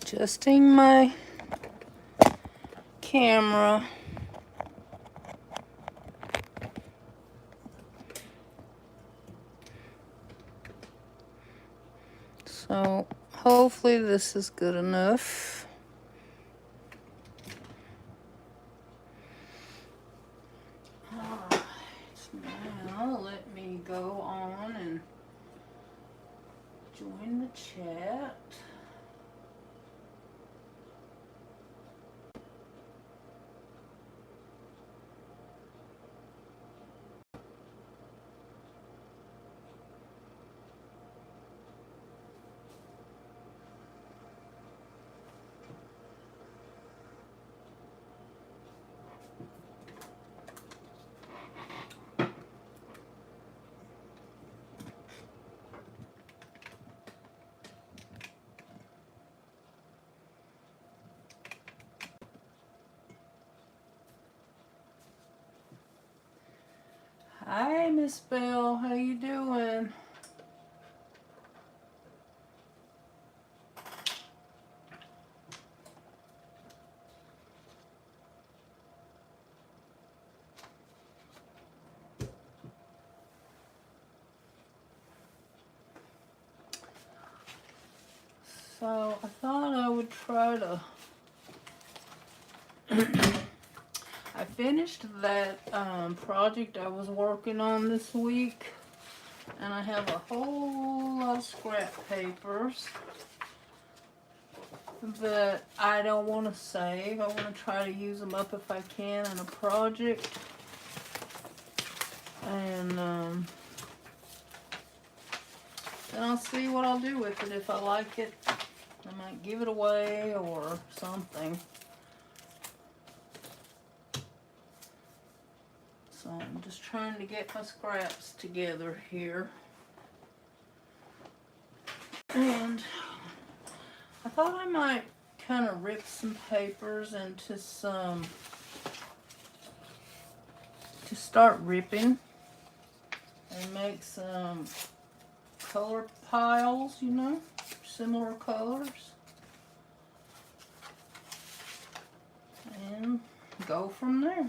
Adjusting my camera. So hopefully this is good enough. Alright, now let me go on and join the chat. Hi, Miss Bell. How you doing? So I thought I would try to. I finished that project I was working on this week, and I have a whole lot of scrap papers that I don't want to save. I want to try to use them up if I can in a project, and then I'll see what I'll do with it. If I like it, I might give it away or something. So I'm just trying to get my scraps together here. And I thought I might kind of rip some papers into some, to start ripping and make some color piles, you know, similar colors. And go from there.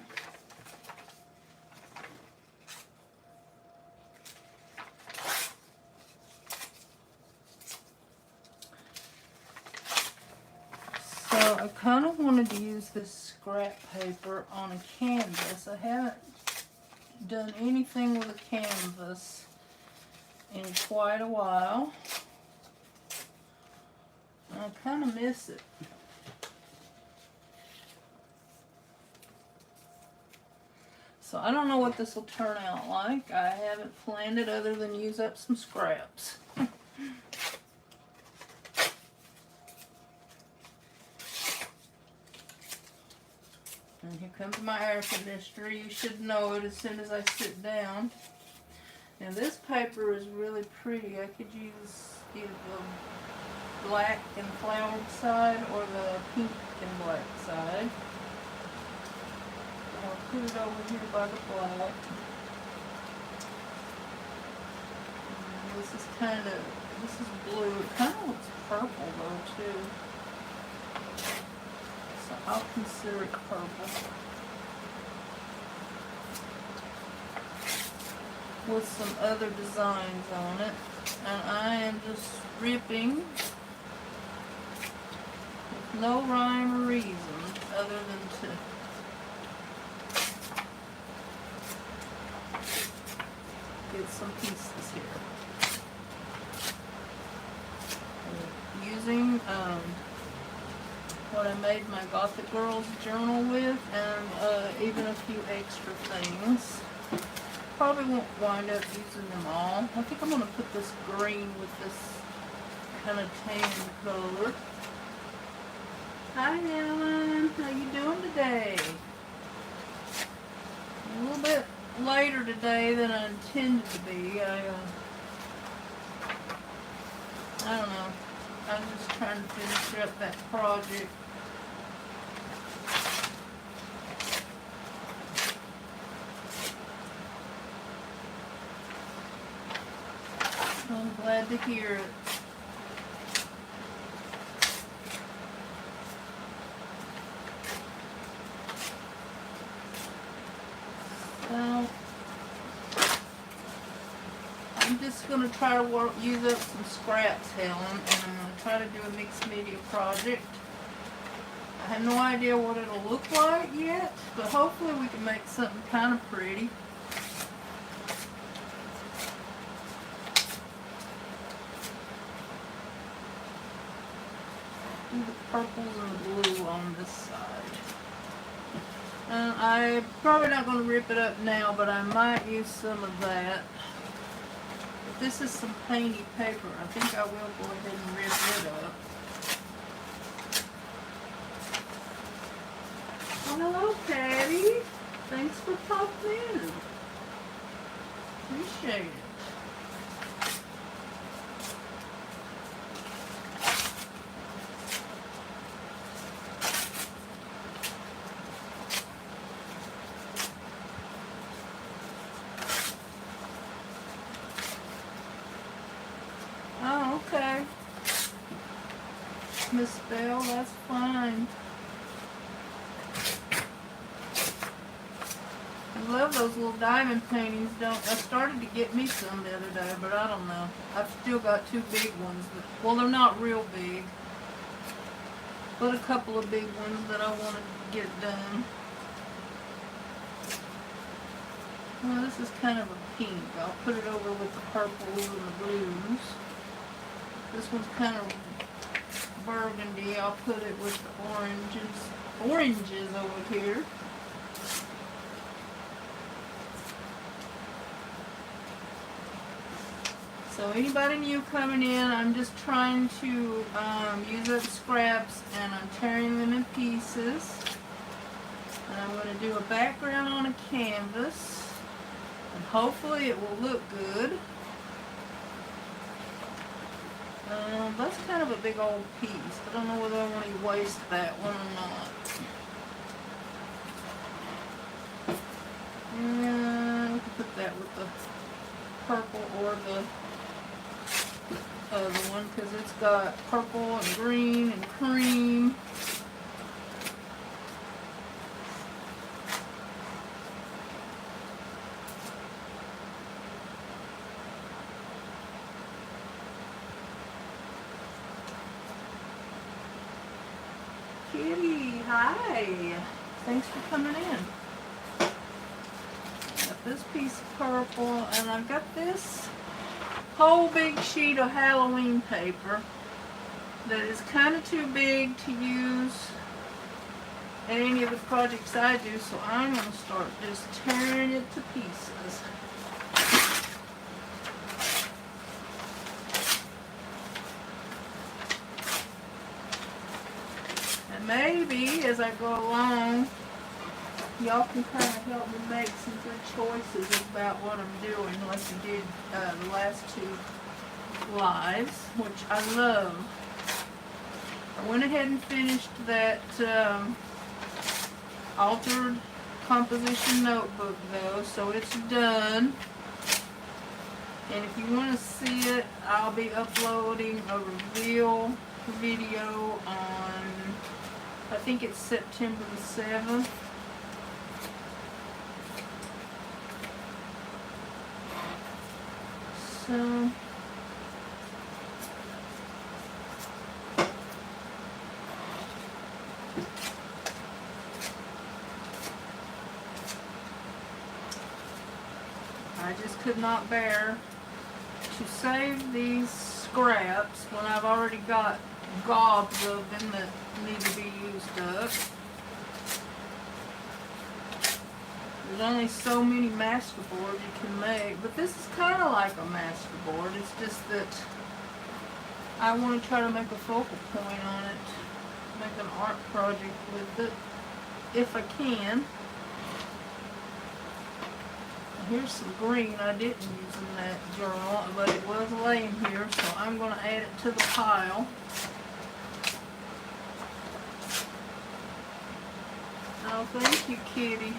So I kind of wanted to use this scrap paper on a canvas. I haven't done anything with a canvas in quite a while. I kind of miss it. So I don't know what this will turn out like. I haven't planned it other than use up some scraps. And here comes my air conditioner. You should know it as soon as I sit down. Now this paper is really pretty. I could use either the black and flowered side or the pink and black side. I'll put it over here by the black. And this is blue. It kind of looks purple though too. So I'll consider it purple. With some other designs on it. And I am just ripping with no rhyme or reason other than to get some pieces here. I'm using what I made my Gothic Girls journal with, and even a few extra things. Probably won't wind up using them all. I think I'm going to put this green with this kind of tan color. Hi Ellen, how you doing today? A little bit later today than I intended to be. I don't know. I'm just trying to finish up that project. I'm glad to hear it. I'm just going to try to use up some scraps, Helen, and I'm going to try to do a mixed media project. I have no idea what it'll look like yet, but hopefully we can make something kind of pretty. Do the purples and the blue on this side. I'm probably not going to rip it up now, but I might use some of that. But this is some painty paper. I think I will go ahead and rip it up. Oh, hello, Patty. Thanks for popping in. Appreciate it. Oh, okay. Miss Bell, that's fine. I love those little diamond paintings, I started to get me some the other day, but I don't know. I've still got two big ones, well, they're not real big, but a couple of big ones that I want to get done. Well, this is kind of a pink. I'll put it over with the purples and the blues. This one's kind of burgundy. I'll put it with the oranges over here. So anybody new coming in, I'm just trying to use up scraps, and I'm tearing them in pieces. And I'm going to do a background on a canvas, and hopefully it will look good. That's kind of a big old piece. I don't know whether I want to waste that one or not. And we can put that with the purple or the other one, because it's got purple and green and cream. Kitty, hi. Thanks for coming in. Got this piece of purple, and I've got this whole big sheet of Halloween paper that is kind of too big to use in any of the projects I do, so I'm going to start just tearing it to pieces. And maybe as I go along, y'all can kind of help me make some good choices about what I'm doing, like you did the last two lives, which I love. I went ahead and finished that altered composition notebook though, so it's done. And if you want to see it, I'll be uploading a reveal video on, I think it's September the 7th. So I just could not bear to save these scraps when I've already got gobs of them that need to be used up. There's only so many masterboard you can make, but this is kind of like a masterboard. It's just that I want to try to make a focal point on it, make an art project with it, if I can. Here's some green I didn't use in that journal, but it was laying here, so I'm going to add it to the pile. Oh, thank you, Kitty.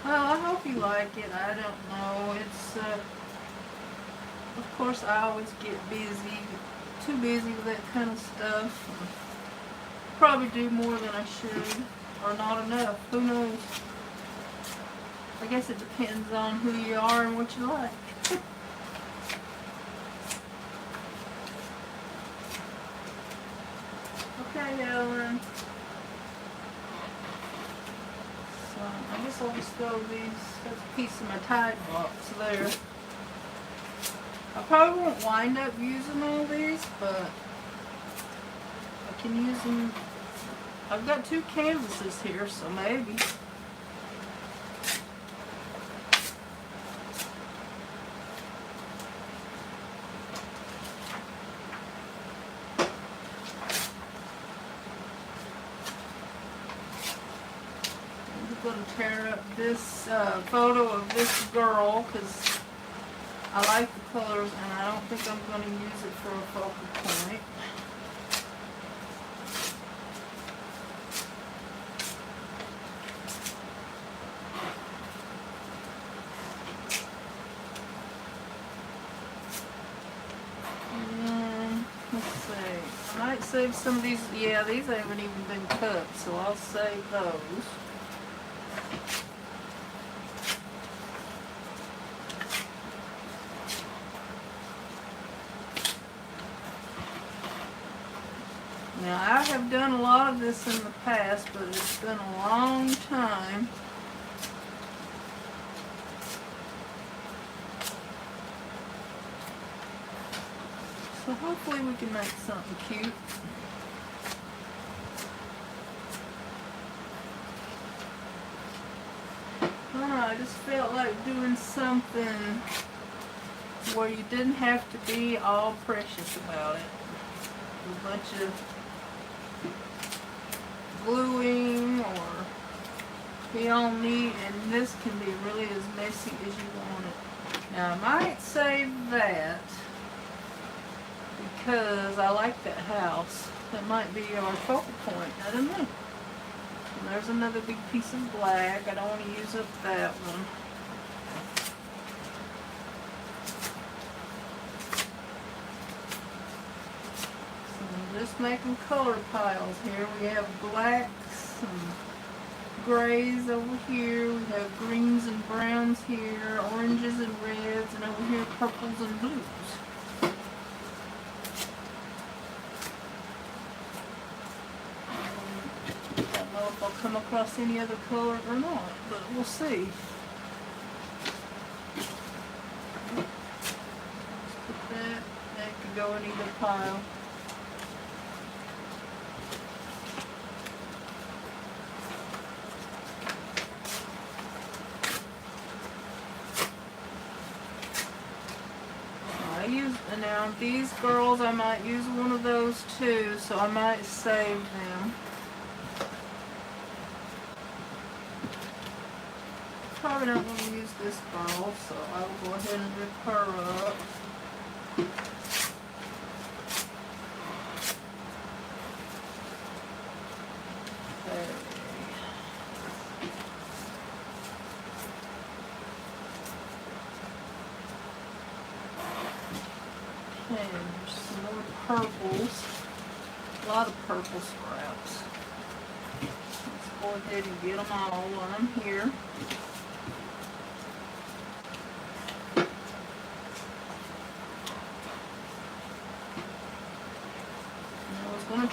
Well, I hope you like it. I don't know. It's, of course, I always get busy, too busy with that kind of stuff. Probably do more than I should, or not enough. Who knows? I guess it depends on who you are and what you like. Okay, Ellen. So I guess I'll just throw these. That's a piece of my Tide box there. I probably won't wind up using all these, but I can use them. I've got 2 canvases here, so maybe. I'm going to tear up this photo of this girl because I like the colors and I don't think I'm going to use it for a focal point. Let's see. I might save some of these. Yeah, these haven't even been cut, so I'll save those. Now, I have done a lot of this in the past, but it's been a long time. So hopefully we can make something cute. I just felt like doing something where you didn't have to be all precious about it. A bunch of gluing or be all neat, and this can be really as messy as you want it. Now I might save that because I like that house. That might be our focal point. I don't know. And there's another big piece of black. I don't want to use up that one. So I'm just making color piles here. We have blacks and grays over here. We have greens and browns here, oranges and reds, and over here purples and blues. If I'll come across any other color or not, but we'll see. Let's put that could go in either pile. Now these girls, I might use one of those too, so I might save them. Probably not going to use this girl, so I will go ahead and rip her up. Okay. Okay, there's some more purples. A lot of purple scraps. Let's go ahead and get them all while I'm here.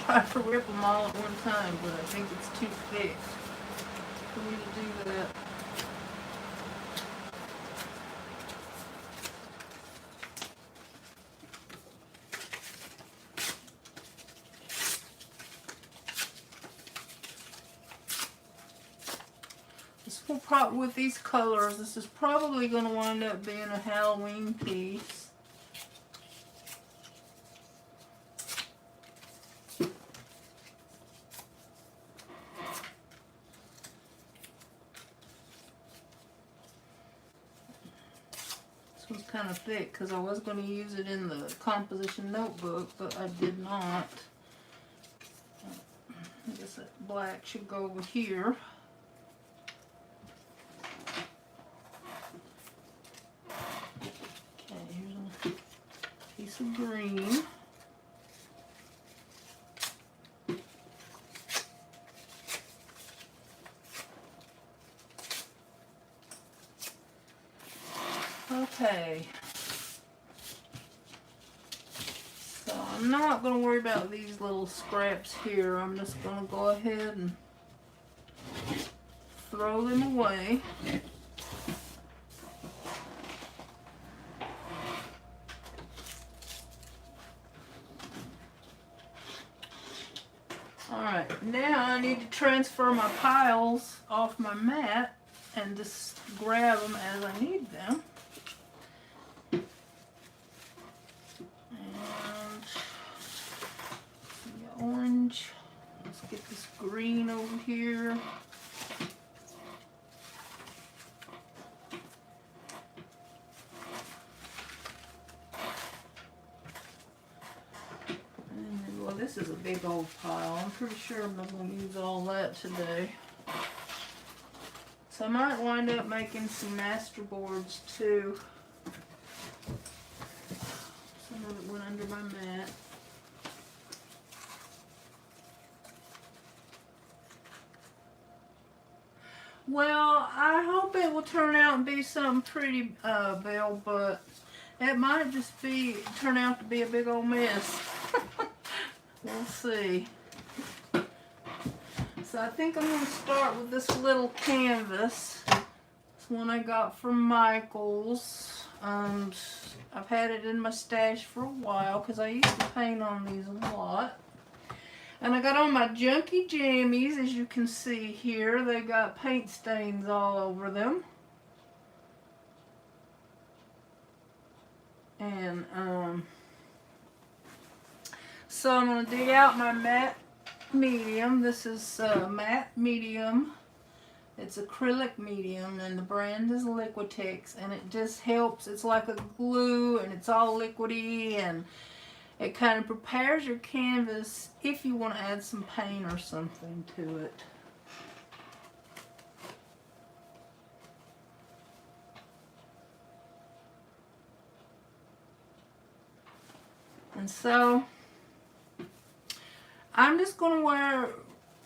Try to rip them all at one time, but I think it's too thick for me to do that. This will probably, with these colors, this is probably going to wind up being a Halloween piece. This one's kind of thick because I was going to use it in the composition notebook, but I did not. I guess that black should go over here. Okay, here's a piece of green. Okay. So I'm not going to worry about these little scraps here. I'm just going to go ahead and throw them away. Alright, now I need to transfer my piles off my mat and just grab them as I need them. And the orange. Let's get this green over here. Well, this is a big old pile. I'm pretty sure I'm not going to use all that today. So I might wind up making some master boards too. Some of it went under my mat. Well, I hope it will turn out and be something pretty, Bill, but it might just turn out to be a big old mess. We'll see. So I think I'm going to start with this little canvas. It's one I got from Michaels. I've had it in my stash for a while because I used to paint on these a lot. And I got on my Junkie Jammies, as you can see here. They got paint stains all over them. And so I'm going to dig out my matte medium. This is matte medium. It's acrylic medium, and the brand is Liquitex, and it just helps. It's like a glue, and it's all liquidy, and it kind of prepares your canvas if you want to add some paint or something to it. And so I'm just going to wear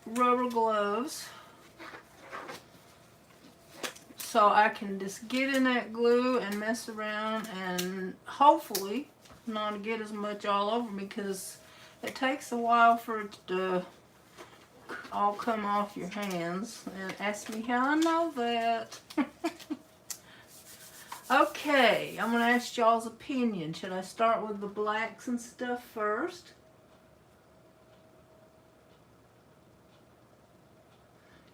rubber gloves so I can just get in that glue and mess around and hopefully not get as much all over me, because it takes a while for it to all come off your hands. And ask me how I know that. Okay, I'm going to ask y'all's opinion. Should I start with the blacks and stuff first?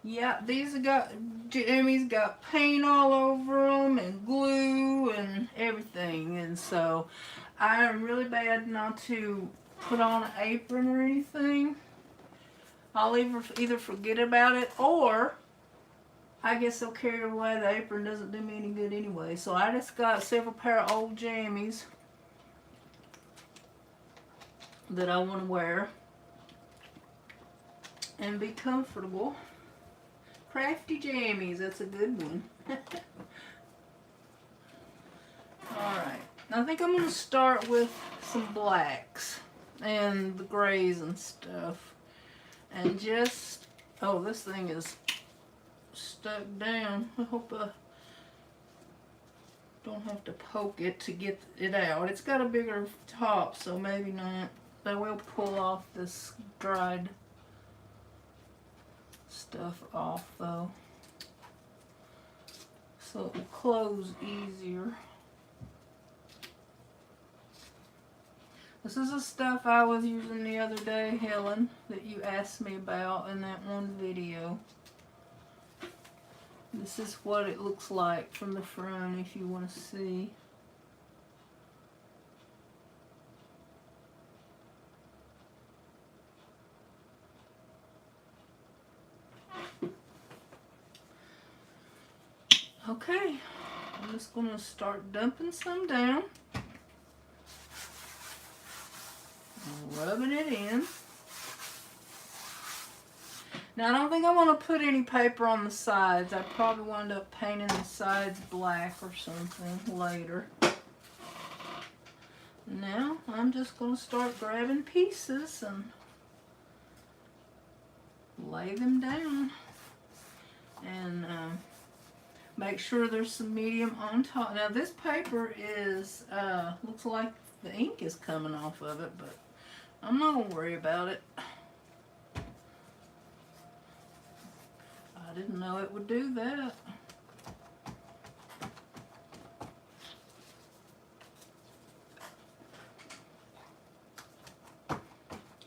Yeah, these have got, Jimmy's got paint all over them and glue and everything. And so I am really bad not to put on an apron or anything. I'll either forget about it, or I get so carried away the apron doesn't do me any good anyway. So I just got several pair of old jammies that I want to wear and be comfortable. Crafty jammies, that's a good one. Alright, I think I'm going to start with some blacks and the grays and stuff. And just, oh, this thing is stuck down. I hope I don't have to poke it to get it out. It's got a bigger top, so maybe not. I will pull off this dried stuff off though, so it will close easier. This is the stuff I was using the other day, Helen, that you asked me about in that one video. This is what it looks like from the front if you want to see. Okay, I'm just going to start dumping some down. Rubbing it in. Now I don't think I want to put any paper on the sides. I probably wind up painting the sides black or something later. Now I'm just going to start grabbing pieces and lay them down. And Make sure there's some medium on top. Now this paper is, looks like the ink is coming off of it, but I'm not gonna worry about it. I didn't know it would do that.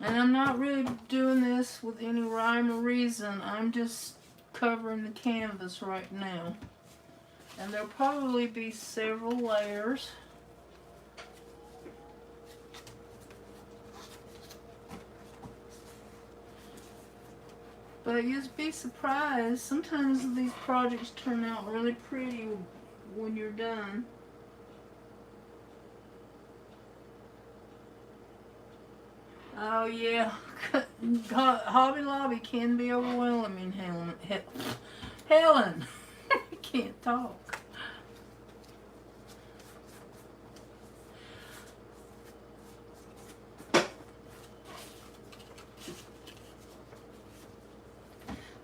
And I'm not really doing this with any rhyme or reason. I'm just covering the canvas right now. And there'll probably be several layers. But you'd be surprised. Sometimes these projects turn out really pretty when you're done. Oh yeah, Hobby Lobby can be overwhelming, Helen. I can't talk.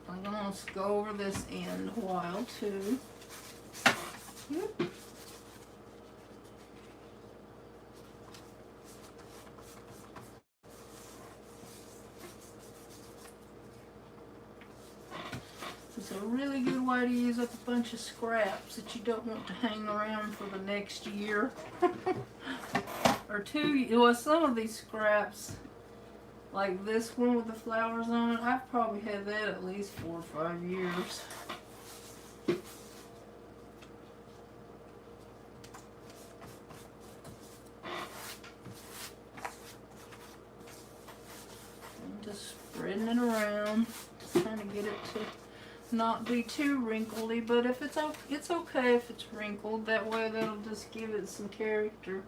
I'm gonna go over this end a while too. Yep. It's a really good way to use up a bunch of scraps that you don't want to hang around for the next year. Or 2. Well, some of these scraps, like this one with the flowers on it, I've probably had that at least 4 or 5 years. I'm just spreading it around, just trying to get it to not be too wrinkly, but if it's okay if it's wrinkled. That way that'll just give it some character.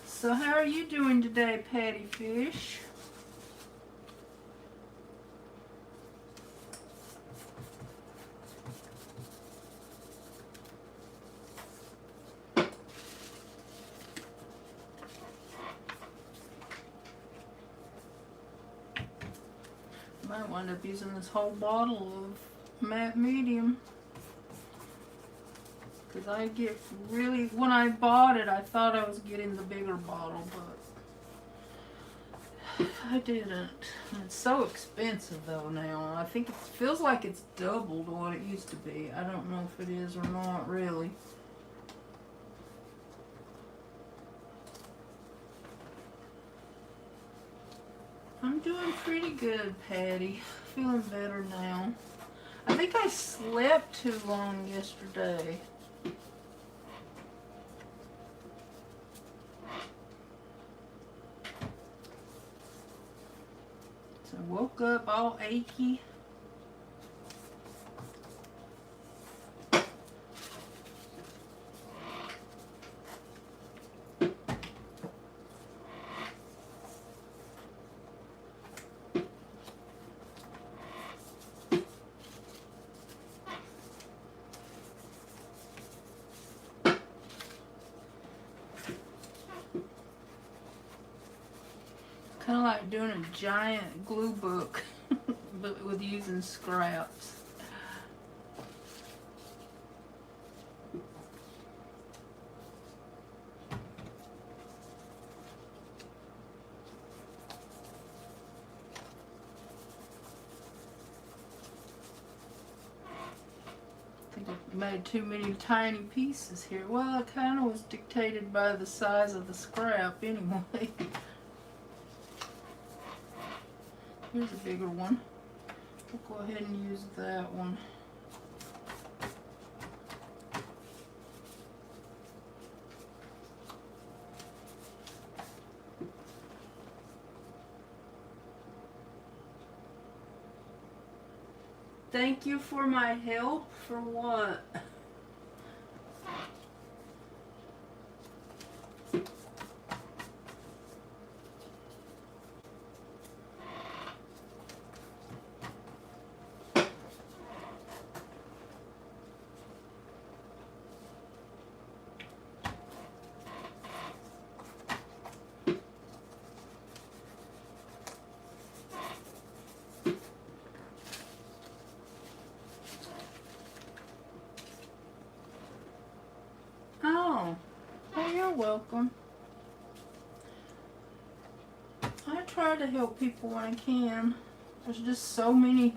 So how are you doing today, Patty Fish? Might wind up using this whole bottle of matte medium. Because I get really, when I bought it, I thought I was getting the bigger bottle, but I didn't. And it's so expensive though now. I think it feels like it's doubled what it used to be. I don't know if it is or not really. I'm doing pretty good, Patty. Feeling better now. I think I slept too long yesterday. So I woke up all achy. Kind of like doing a giant glue book, but with using scraps. I think I made too many tiny pieces here. Well, it kind of was dictated by the size of the scrap anyway. Here's a bigger one. We'll go ahead and use that one. Thank you for my help? For what? welcome. I try to help people when I can. There's just so many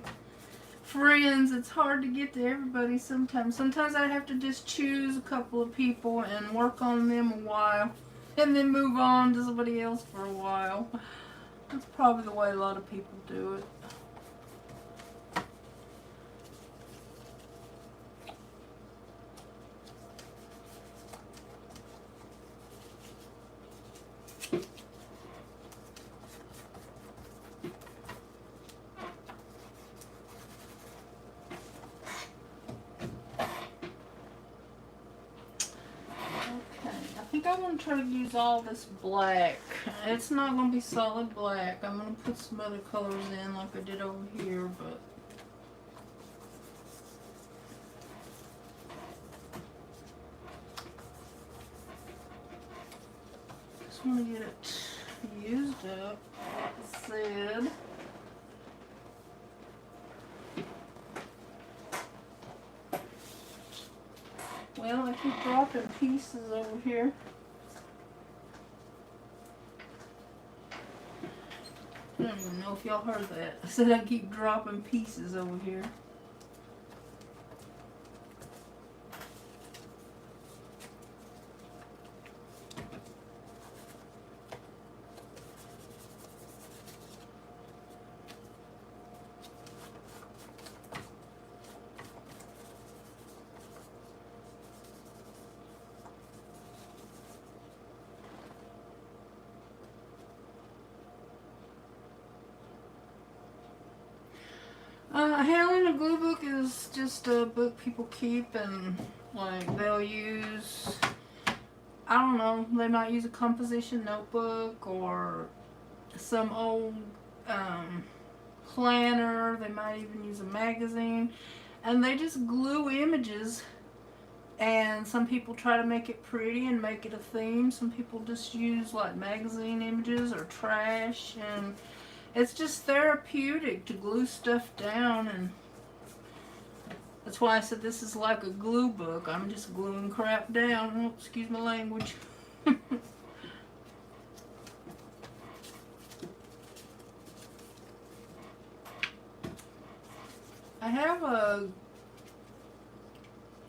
friends, it's hard to get to everybody sometimes. Sometimes I have to just choose a couple of people and work on them a while and then move on to somebody else for a while. That's probably the way a lot of people do it. I think I'm going to try to use all this black. It's not going to be solid black. I'm going to put some other colors in like I did over here, but just want to get it used up, like I said. Well, I keep dropping pieces over here. I don't even know if y'all heard that. I said I keep dropping pieces over here. Handling a glue book is just a book people keep and like they'll use, I don't know, they might use a composition notebook or some old planner, they might even use a magazine, and they just glue images, and some people try to make it pretty and make it a theme. Some people just use like magazine images or trash, and it's just therapeutic to glue stuff down, and that's why I said this is like a glue book. I'm just gluing crap down. Oh, excuse my language.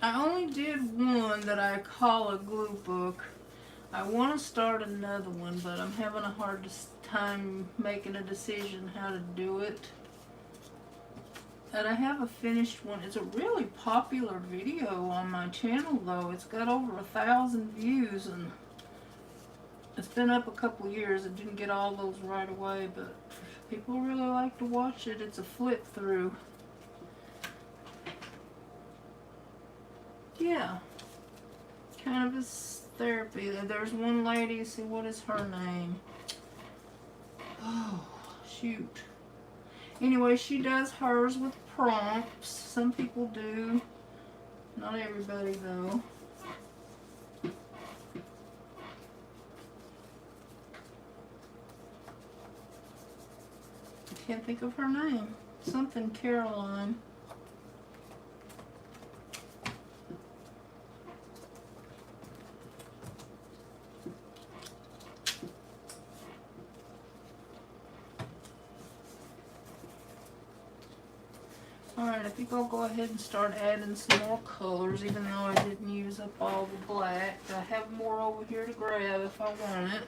I only did one that I call a glue book. I want to start another one, but I'm having a hard time making a decision how to do it. And I have a finished one. It's a really popular video on my channel though. It's got over 1,000 views and it's been up a couple years. I didn't get all those right away, but people really like to watch it. It's a flip through. Yeah. Kind of a therapy. There's one lady, see, what is her name? Oh, shoot. Anyway, she does hers with prompts. Some people do. Not everybody, though. I can't think of her name. Something Caroline. Alright, I think I'll go ahead and start adding some more colors, even though I didn't use up all the black. I have more over here to grab if I want it.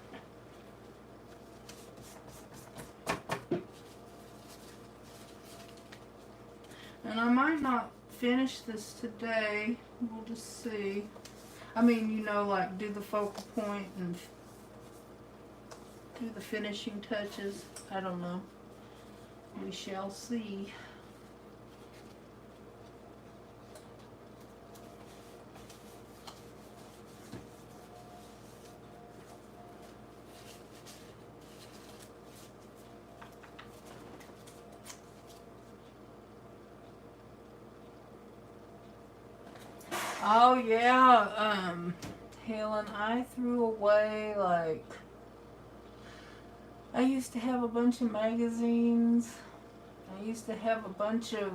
And I might not finish this today. We'll just see. I mean, you know, like do the focal point and do the finishing touches. I don't know. We shall see. Oh yeah, Helen, I threw away, like, I used to have a bunch of magazines. I used to have a bunch of,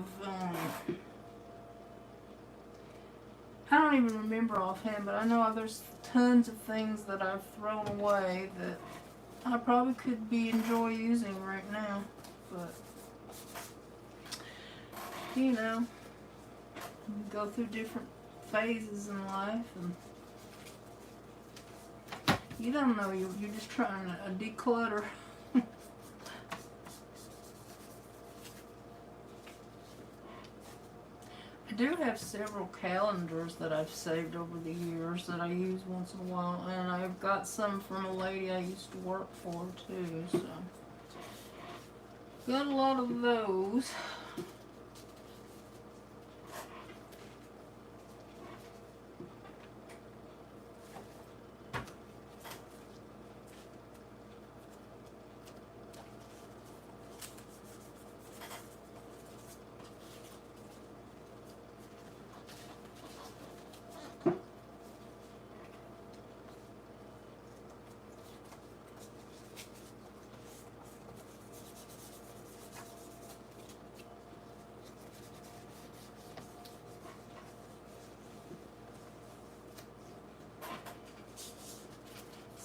I don't even remember offhand, but I know there's tons of things that I've thrown away that I probably could enjoy using right now, but you know, you go through different phases in life, and you don't know, you're just trying to declutter. I do have several calendars that I've saved over the years that I use once in a while, and I've got some from a lady I used to work for too, so got a lot of those.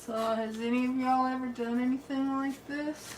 So, has any of y'all ever done anything like this?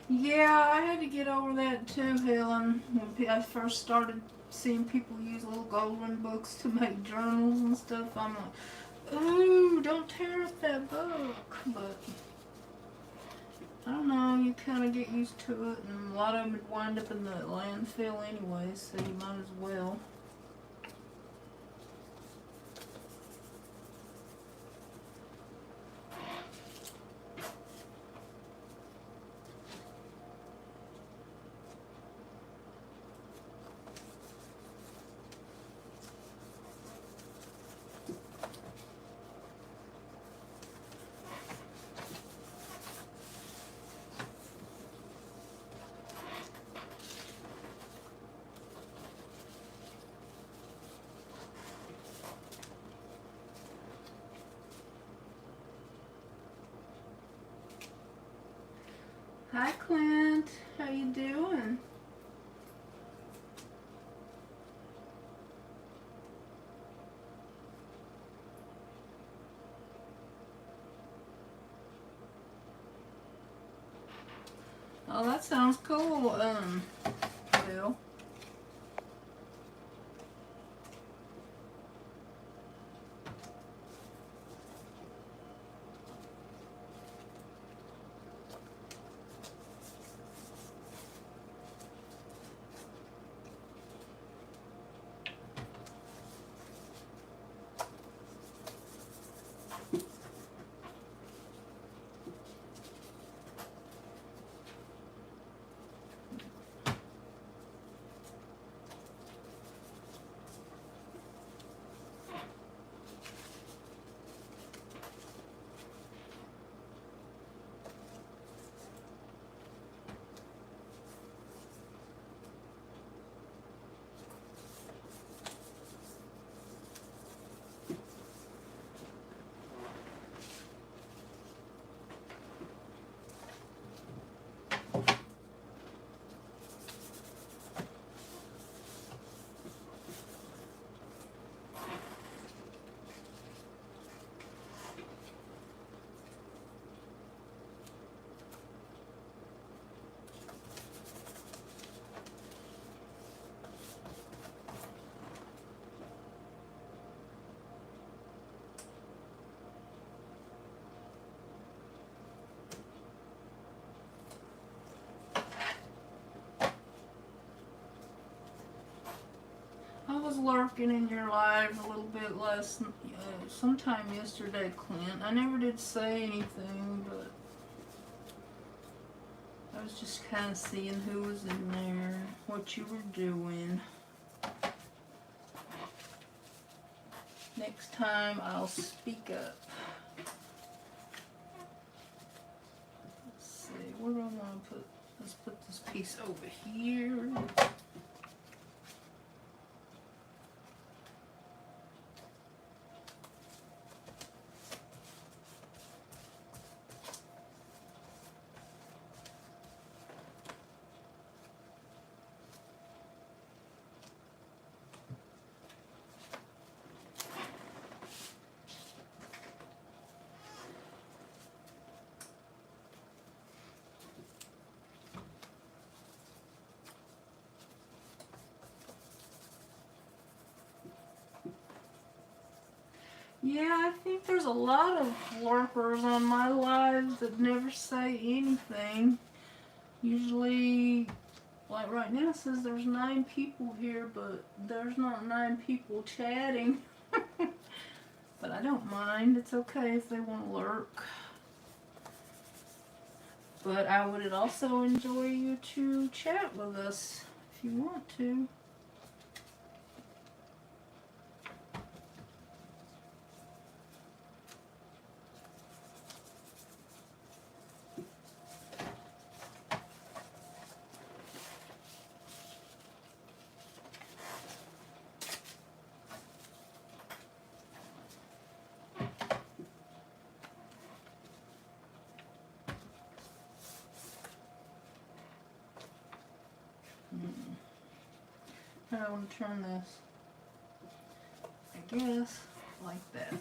Yeah, I had to get over that too, Helen. When I first started seeing people use little golden books to make journals and stuff, I'm like, ooh, don't tear up that book. But I don't know, you kind of get used to it, and a lot of them would wind up in the landfill anyway, so you might as well. Hi, Clint. How you doing? Oh, that sounds cool, Bill. I was lurking in your live a little bit sometime yesterday, Clint. I never did say anything, but I I was just kind of seeing who was in there, what you were doing. Next time I'll speak up. Let's see, where do I want to put, let's put this piece over here. Yeah, I think there's a lot of lurkers on my lives that never say anything. Usually, like right now it says there's 9 people here, but there's not 9 people chatting. But I don't mind. It's okay if they want to lurk. But I would also enjoy you to chat with us if you want to. How do I want to turn this? I guess like that.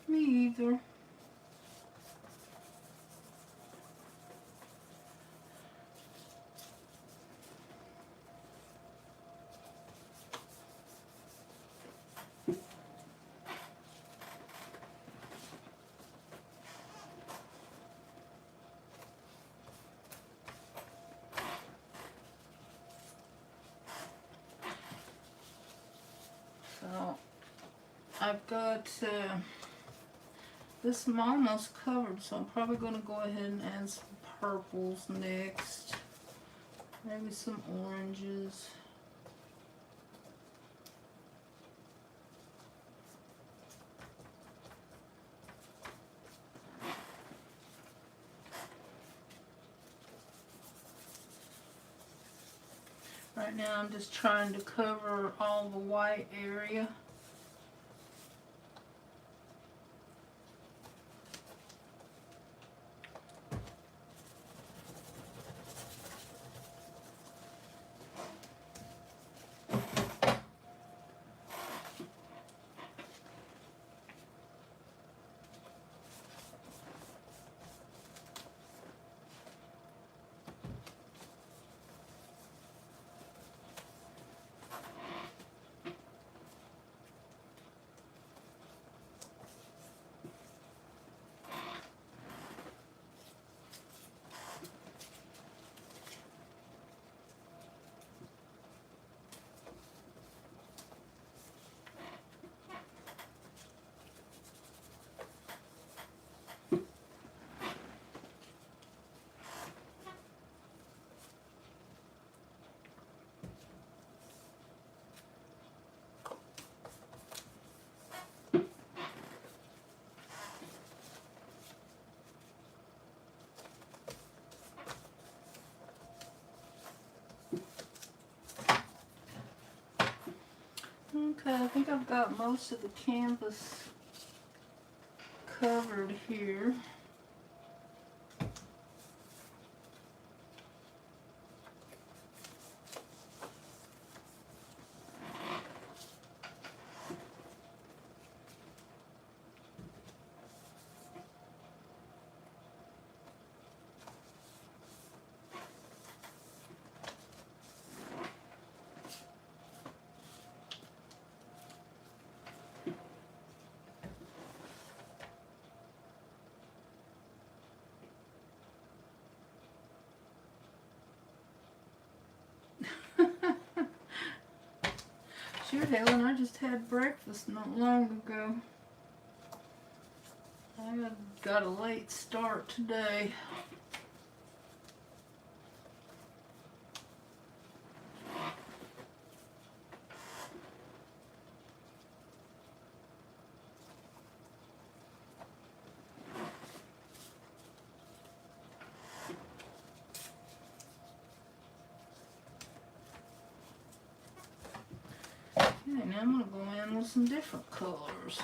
Me either. So I've got this is almost covered, so I'm probably going to go ahead and add some purples next. Maybe some oranges. Right now I'm just trying to cover all the white area. Okay, I think I've got most of the canvas covered here. here, Helen. I just had breakfast not long ago. I got a late start today. Okay, now I'm going to go in with some different colors.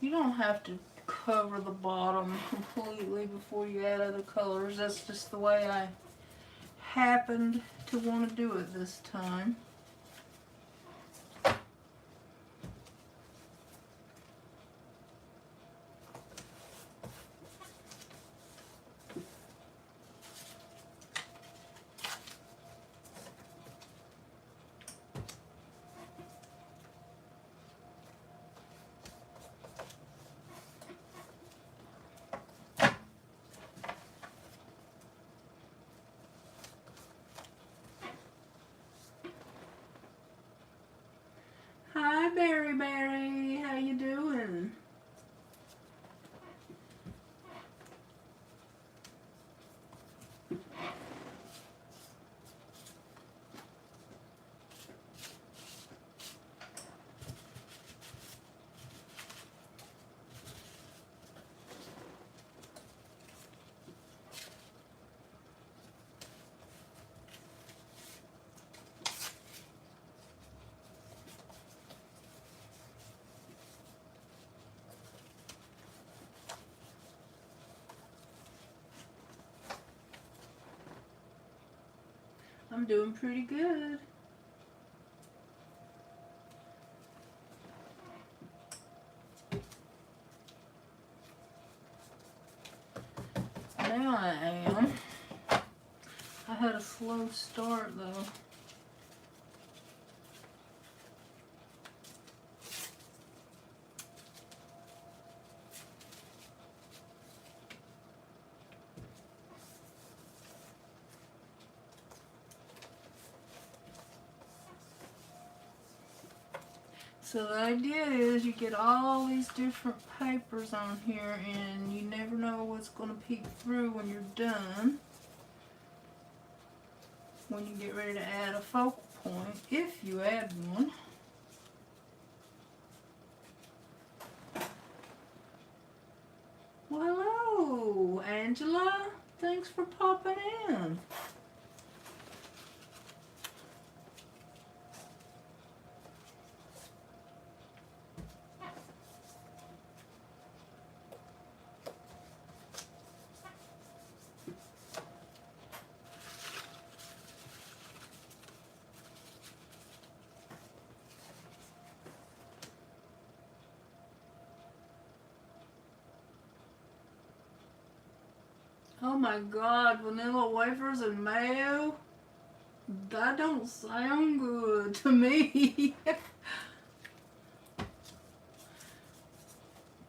You don't have to cover the bottom completely before you add other colors. That's just the way I happened to want to do it this time. Hi, Berry Berry. How you doing? I'm doing pretty good. Now I am. I had a slow start though. So the idea is you get all these different papers on here and you never know what's going to peek through when you're done. When you get ready to add a focal point, if you add one. Well, hello, Angela. Thanks for popping in. Oh my God, vanilla wafers and mayo? That don't sound good to me.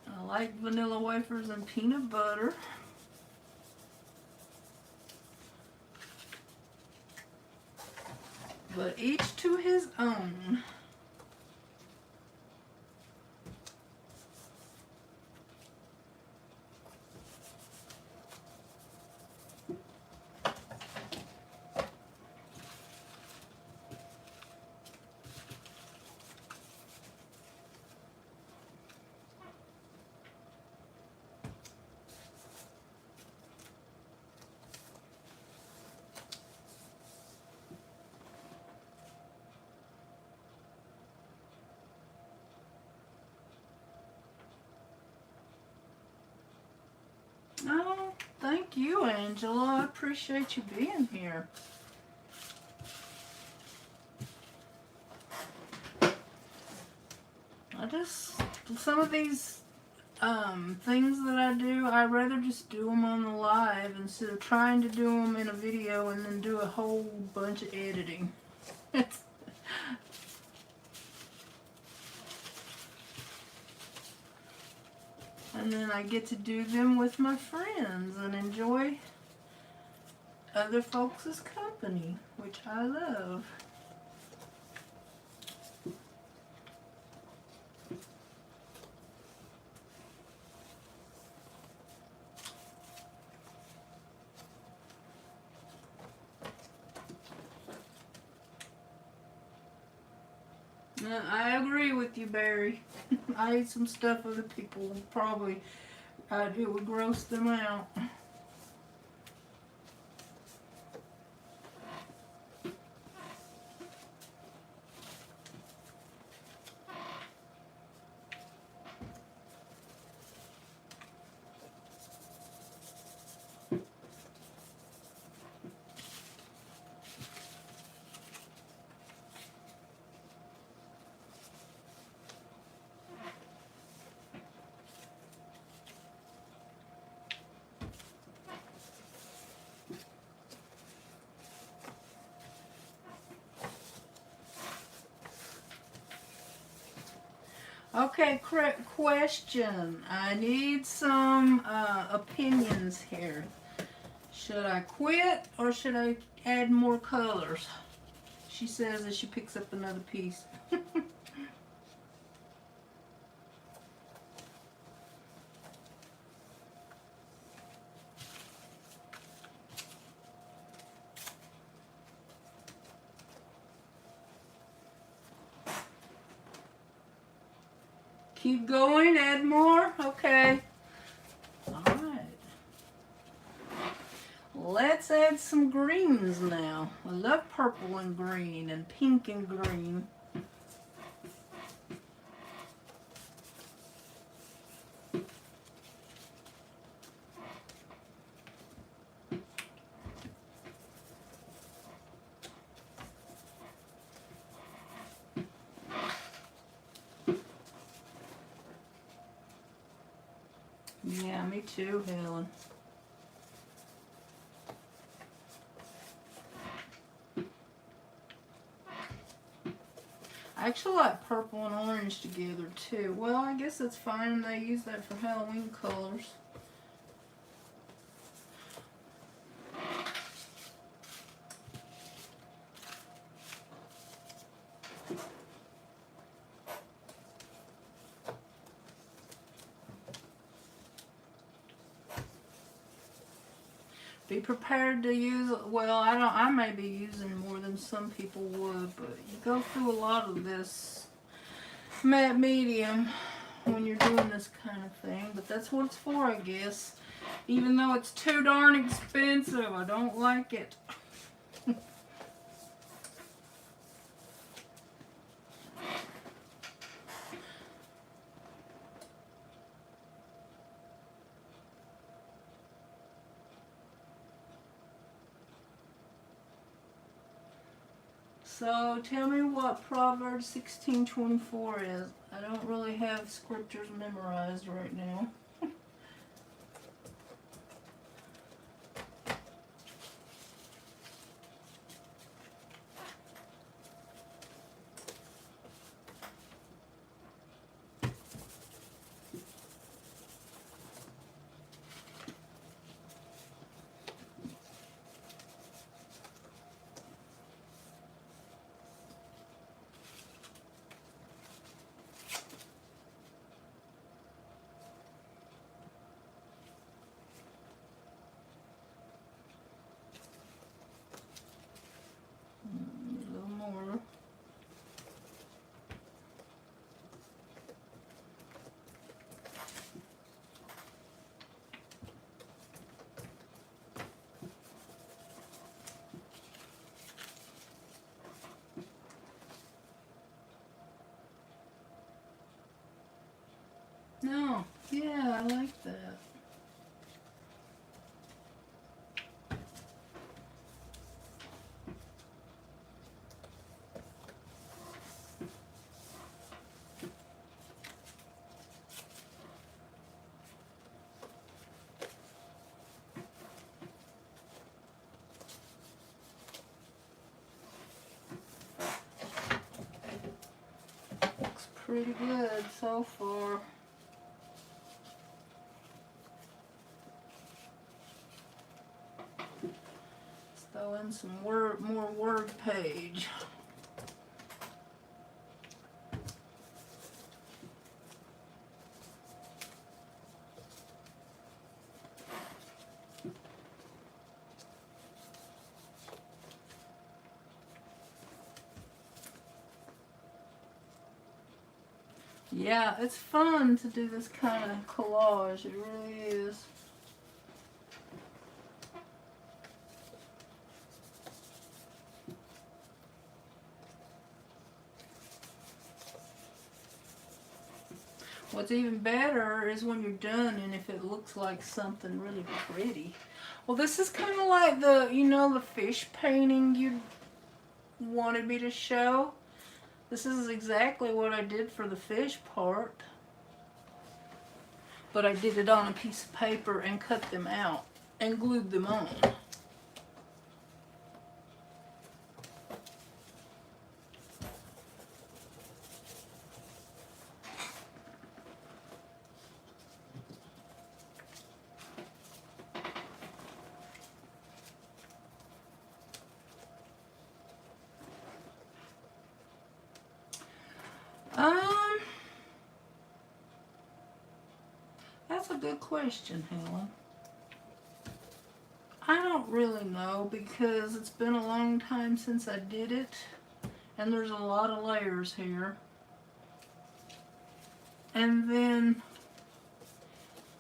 I like vanilla wafers and peanut butter. But each to his own. Oh, thank you, Angela. I appreciate you being here. Some of these things that I do, I'd rather just do them on the live instead of trying to do them in a video and then do a whole bunch of editing. And then I get to do them with my friends and enjoy other folks' company, which I love. I agree with you, Barry. I ate some stuff other people probably, it would gross them out. Okay, question. I need some opinions here. Should I quit or should I add more colors? She says as she picks up another piece. Keep going, add more? Okay. Alright. Let's add some greens now. I love purple and green and pink and green. Yeah, me too, Helen. I actually like purple and orange together too. Well, I guess that's fine. They use that for Halloween colors. Be prepared to use, well, I may be using more than some people would, but you go through a lot of this matte medium when you're doing this kind of thing, but that's what it's for, I guess. Even though it's too darn expensive, I don't like it. So tell me what Proverbs 16:24 is. I don't really have scriptures memorized right now. A little more. No, yeah, I like that. Looks pretty good so far. Let's throw in some more word page. Yeah, it's fun to do this kind of collage. It really is. What's even better is when you're done and if it looks like something really pretty. Well, this is kind of like the, you know, the fish painting you wanted me to show. This is exactly what I did for the fish part. But I did it on a piece of paper and cut them out and glued them on. That's a good question, Helen. I don't really know because it's been a long time since I did it, and there's a lot of layers here. And then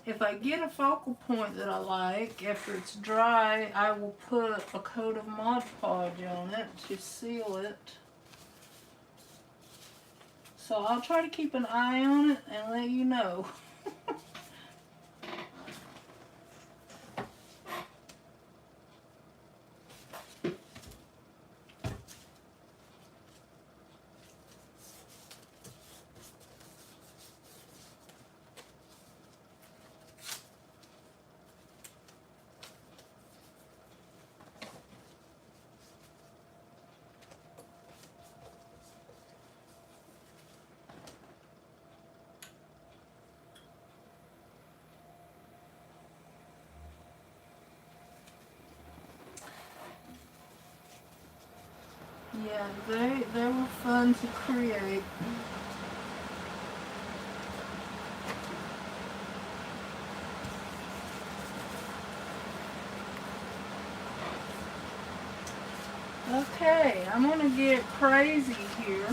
if I get a focal point that I like, after it's dry, I will put a coat of Mod Podge on it to seal it. So I'll try to keep an eye on it and let you know. Yeah, they were fun to create. Okay, I'm gonna get crazy here.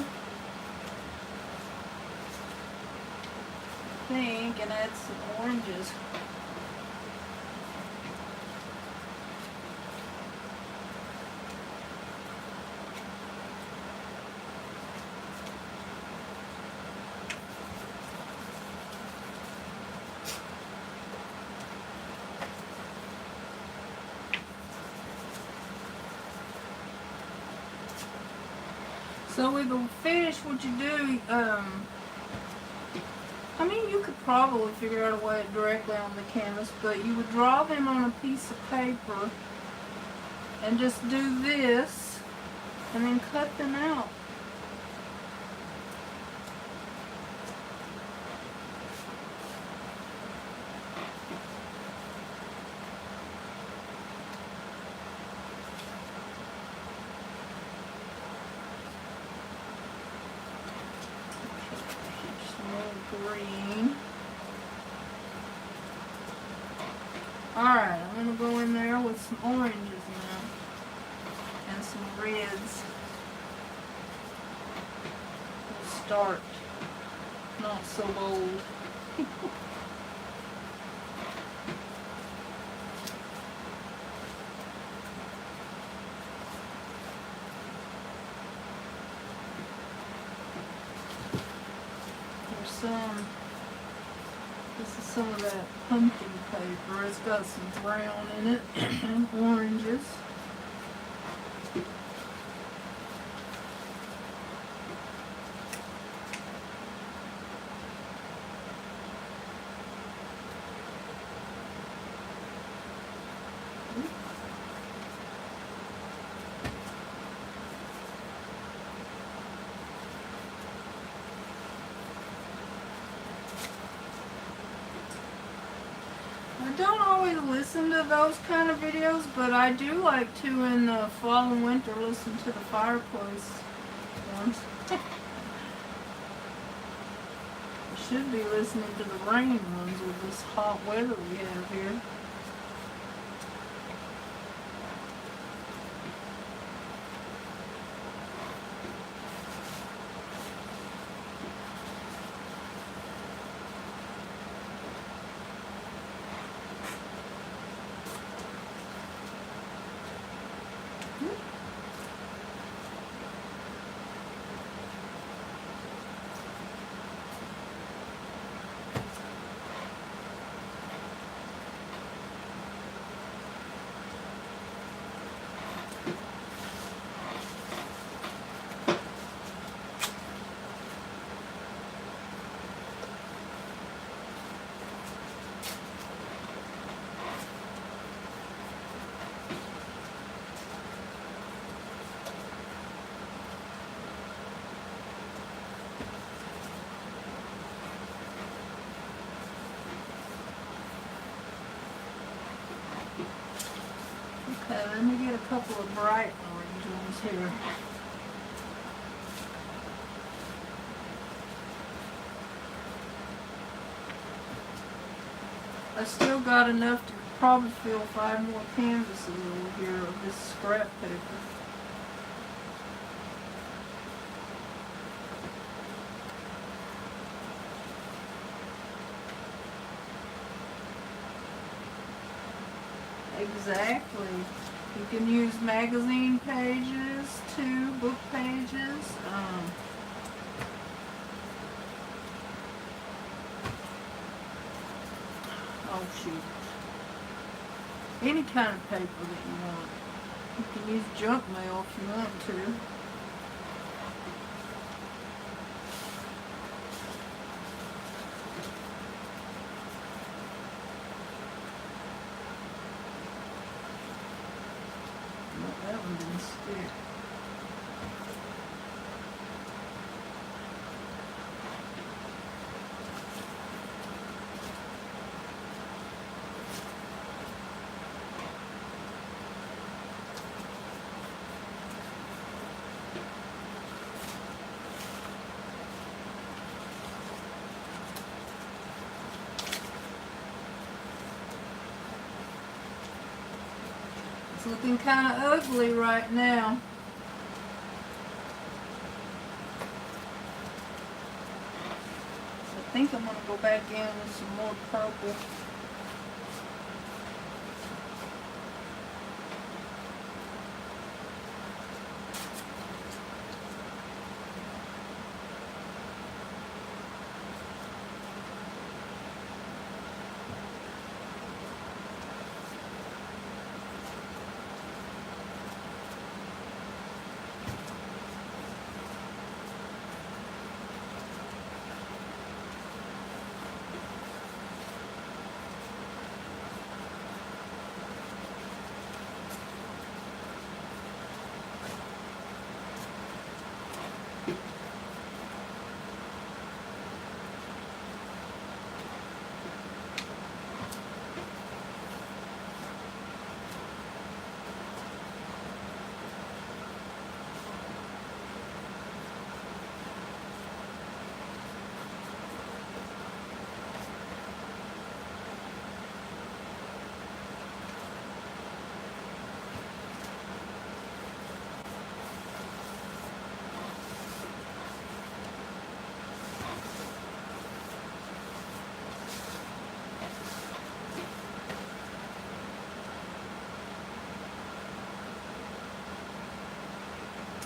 I think, and add some oranges. So with the fish, what you do, I mean, you could probably figure out a way directly on the canvas, but you would draw them on a piece of paper and just do this and then cut them out. Green. Alright, I'm going to go in there with some oranges now. And some reds. We'll start not so bold. This is some of that pumpkin paper. It's got some brown in it and oranges. I don't always listen to those kind of videos, but I do like to in the fall and winter listen to the fireplace ones. I should be listening to the rain ones with this hot weather we have here. couple of bright orange ones here. I still got enough to probably fill 5 more canvases over here of this scrap paper. Exactly. You can use magazine pages too, book pages. Oh shoot. Any kind of paper that you want. You can use junk mail if you want to. Well, that one didn't stick. It's looking kind of ugly right now. So I think I'm going to go back in with some more purple.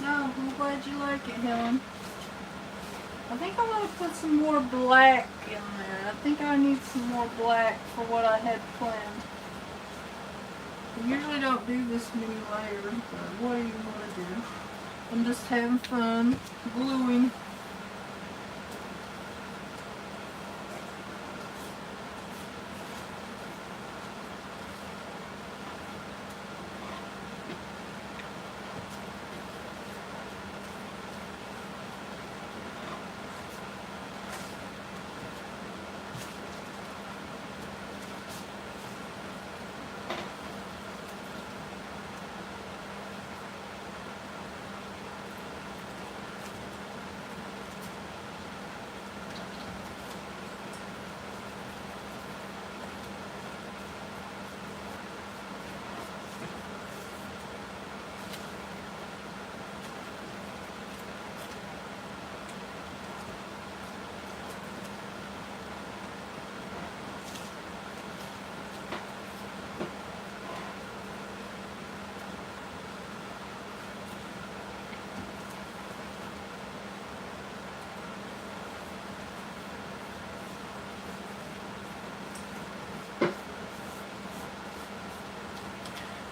Oh, I'm glad you like it, Helen. I think I'm going to put some more black in there. I think I need some more black for what I had planned. I usually don't do this many layers, but what do you want to do? I'm just having fun gluing.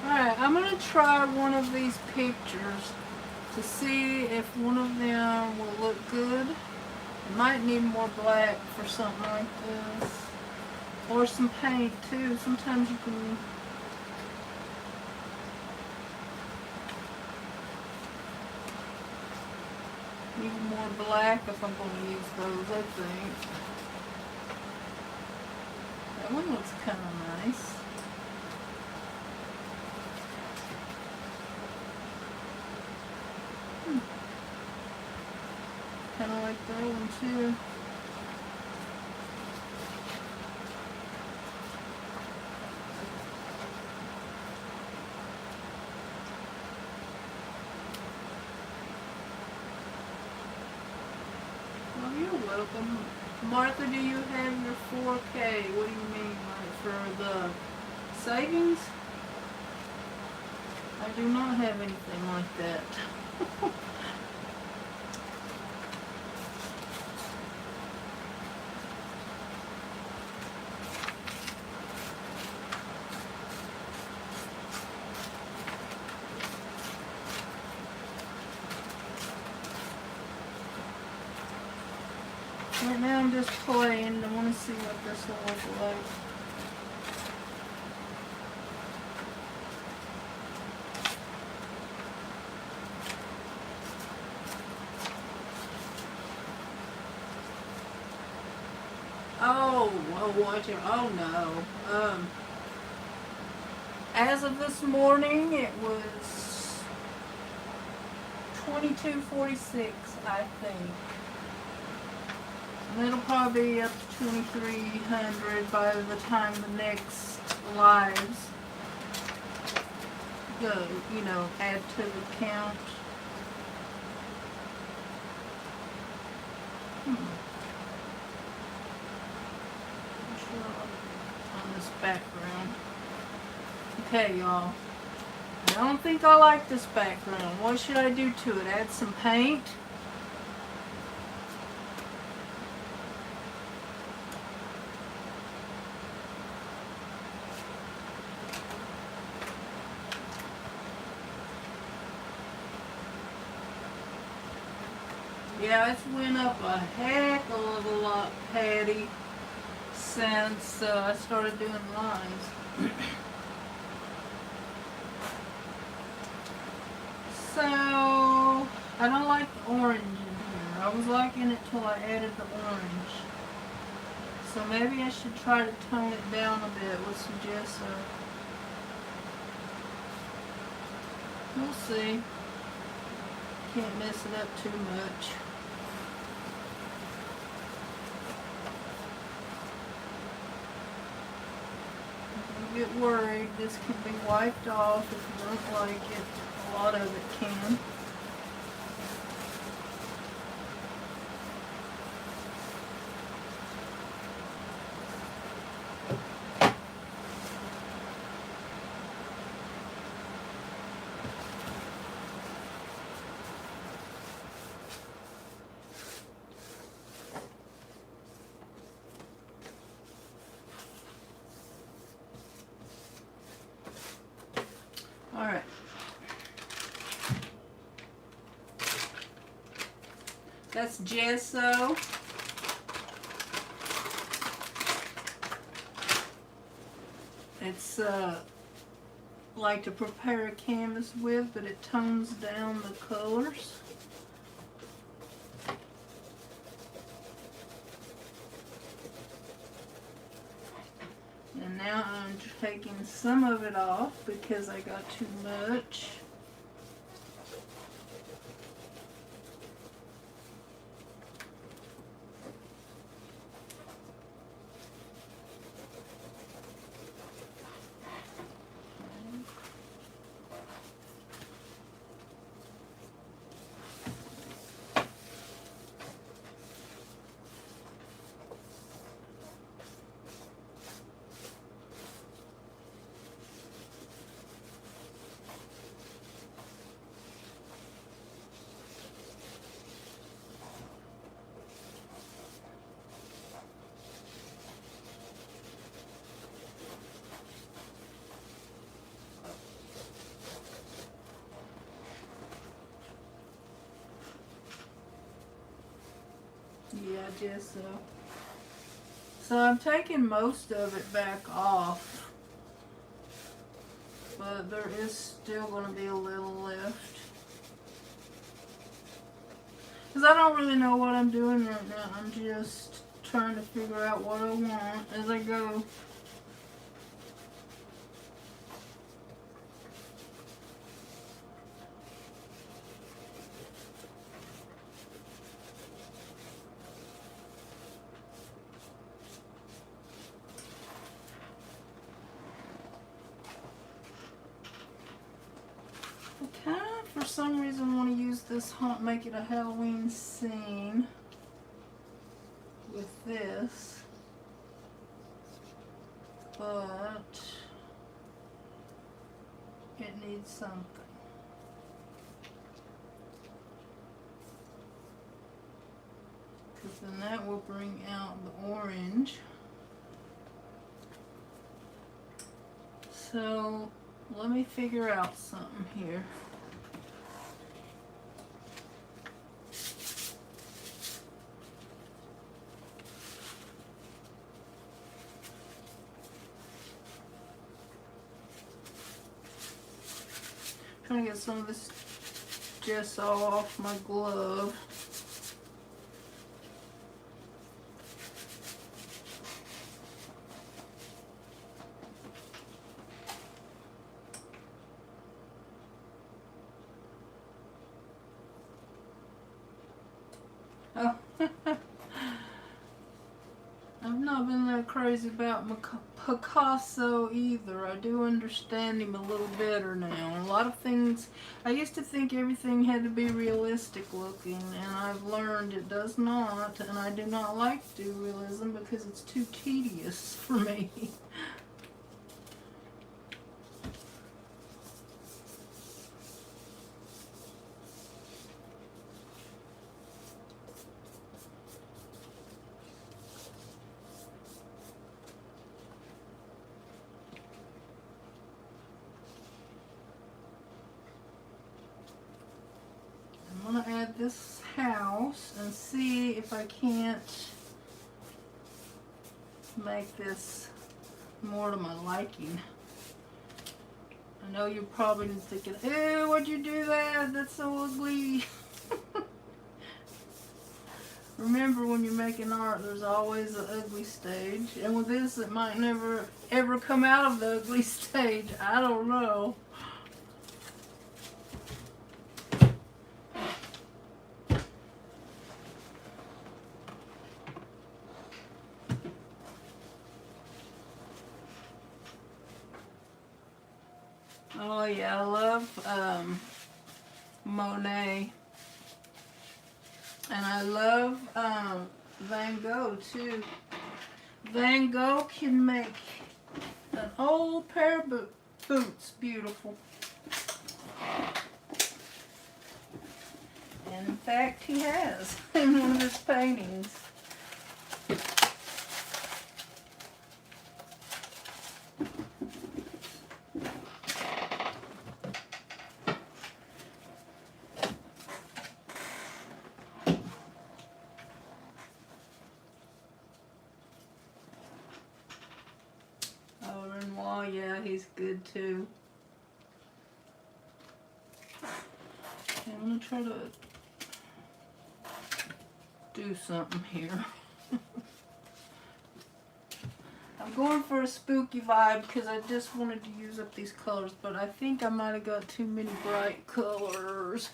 Alright, I'm going to try one of these pictures to see if one of them will look good. I might need more black for something like this. Or some paint too. Sometimes you can use more black if I'm going to use those, I think. That one looks kind of nice. Kind of like that one too. Well, you're welcome. Martha, do you have your 4K? What do you mean? Like for the savings? I do not have anything like that. Right now I'm just playing. I want to see what this will look like. Oh, well, watch it. Oh no. As of this morning, it was 22.46, I think. And it'll probably be up to 2,300 by the time the next lives go, you know, add to the count. On this background. Okay, y'all. I don't think I like this background. What should I do to it? Add some paint? Yeah, it's went up a heck of a lot, Patty, since I started doing lines. So, I don't like the orange in here. I was liking it till I added the orange. So maybe I should try to tone it down a bit with some gesso. We'll see. Can't mess it up too much. Don't get worried. This can be wiped off if you don't like it. A lot of it can. Alright. That's gesso. It's like to prepare a canvas with, but it tones down the colors. And now I'm taking some of it off because I got too much. Yeah, gesso. So I'm taking most of it back off, but there is still going to be a little left. Because I don't really know what I'm doing right now. I'm just trying to figure out what I want as I go. some reason want to use this, make it a Halloween scene with this, but it needs something. Because then that will bring out the orange. So let me figure out something here. Trying to get some of this gesso off my glove. Oh, I've not been that crazy about Picasso either. I do understand him a little better now. A lot of things, I used to think everything had to be realistic looking, and I've learned it does not, and I do not like to do realism because it's too tedious for me. I'm going to add this house and see if I can't make this more to my liking. I know you're probably thinking, ew, why'd you do that? That's so ugly. Remember, when you're making art, there's always an ugly stage. And with this, it might never ever come out of the ugly stage. I don't know. Oh yeah, I love Monet, and I love Van Gogh too. Van Gogh can make an old pair of boots beautiful. And in fact, he has in one of his paintings. Yeah, he's good too. Okay, I'm gonna try to do something here. I'm going for a spooky vibe because I just wanted to use up these colors, but I think I might have got too many bright colors.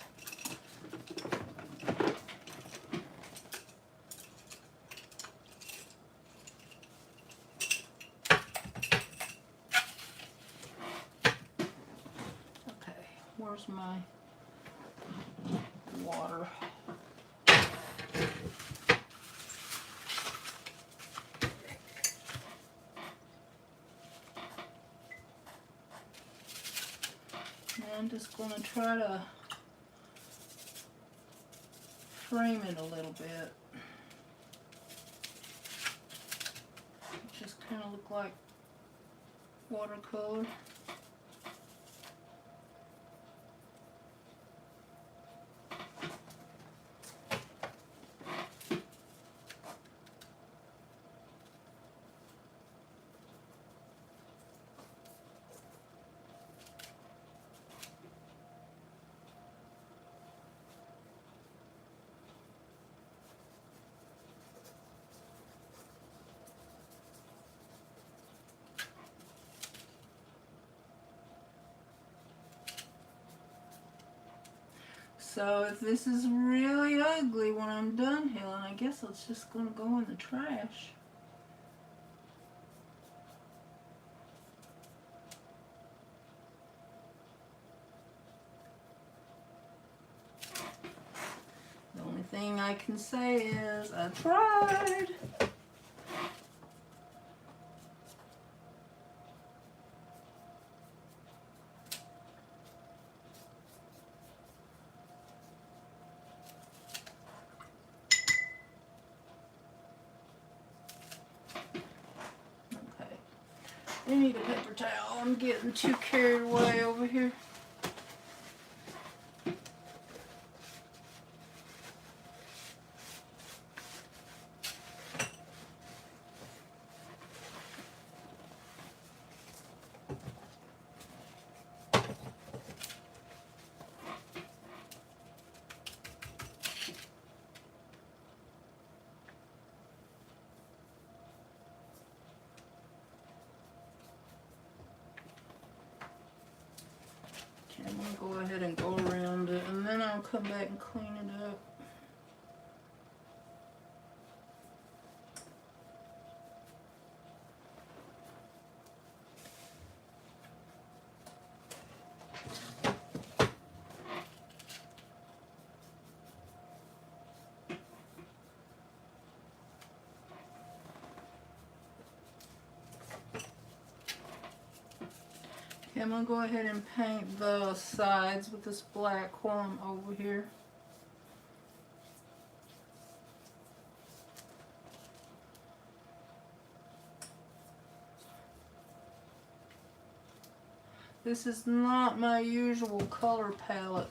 Where's my water? And I'm just going to try to frame it a little bit. Just kind of look like watercolor. So if this is really ugly when I'm done here, I guess it's just going to go in the trash. thing I can say is I tried. Okay. I need a paper towel. I'm getting too carried away over here. Okay, I'm gonna go ahead and go around it, and then I'll come back and clean it up. Okay, I'm gonna go ahead and paint the sides with this black while I'm over here. This is not my usual color palette.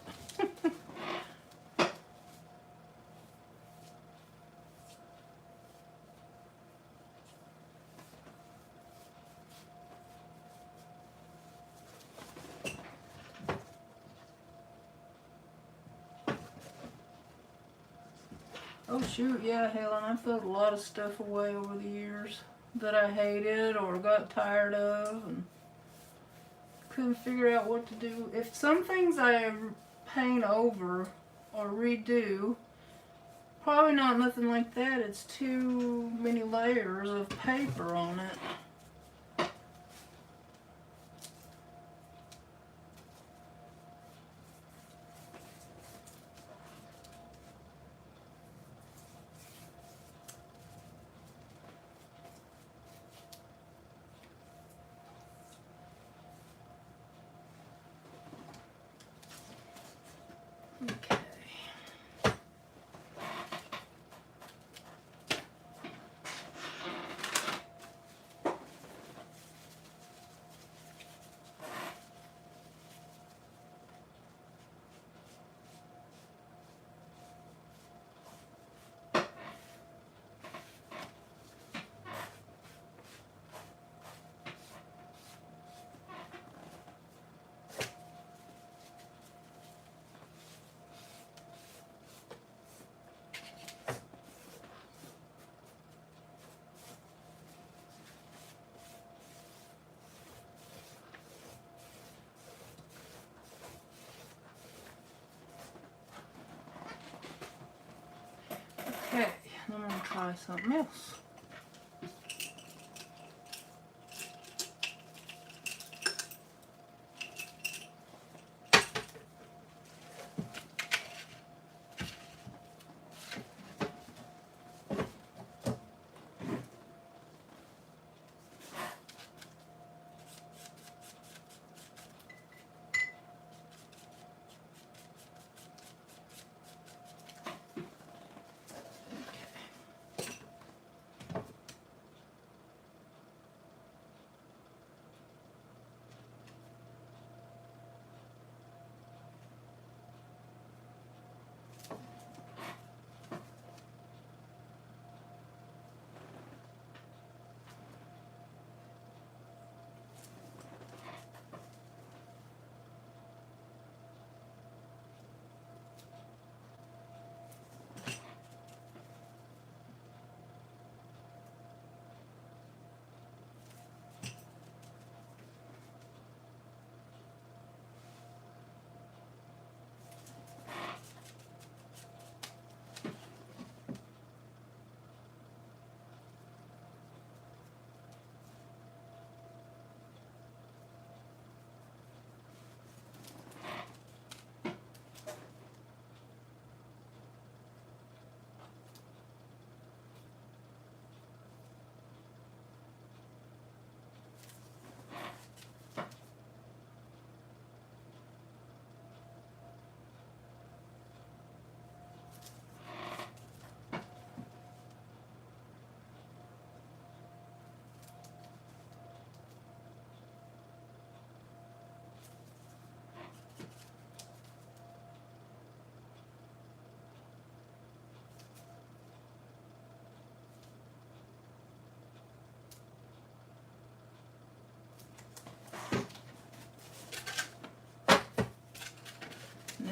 Oh shoot, yeah, Helen, I thrown a lot of stuff away over the years that I hated or got tired of and couldn't figure out what to do. If some things I paint over or redo, probably not nothing like that. It's too many layers of paper on it. Okay. Okay, I'm gonna try something else.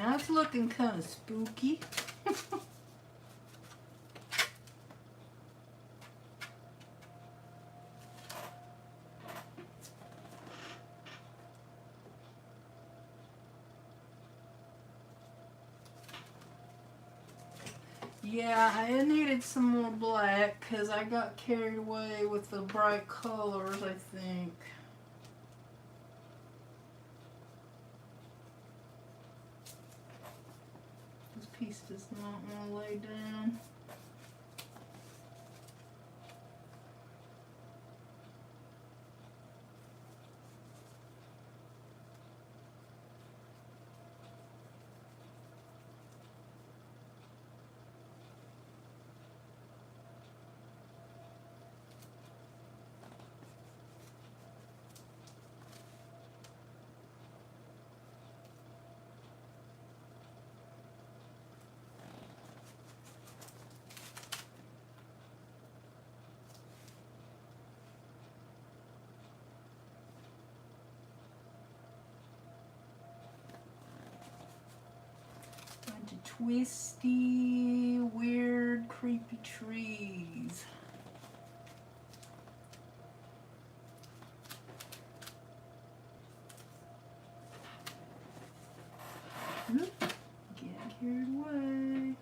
Now it's looking kind of spooky. Yeah, I needed some more black because I got carried away with the bright colors, I think. This piece does not want to lay down. Bunch of twisty, weird, creepy trees. Oop, get carried away.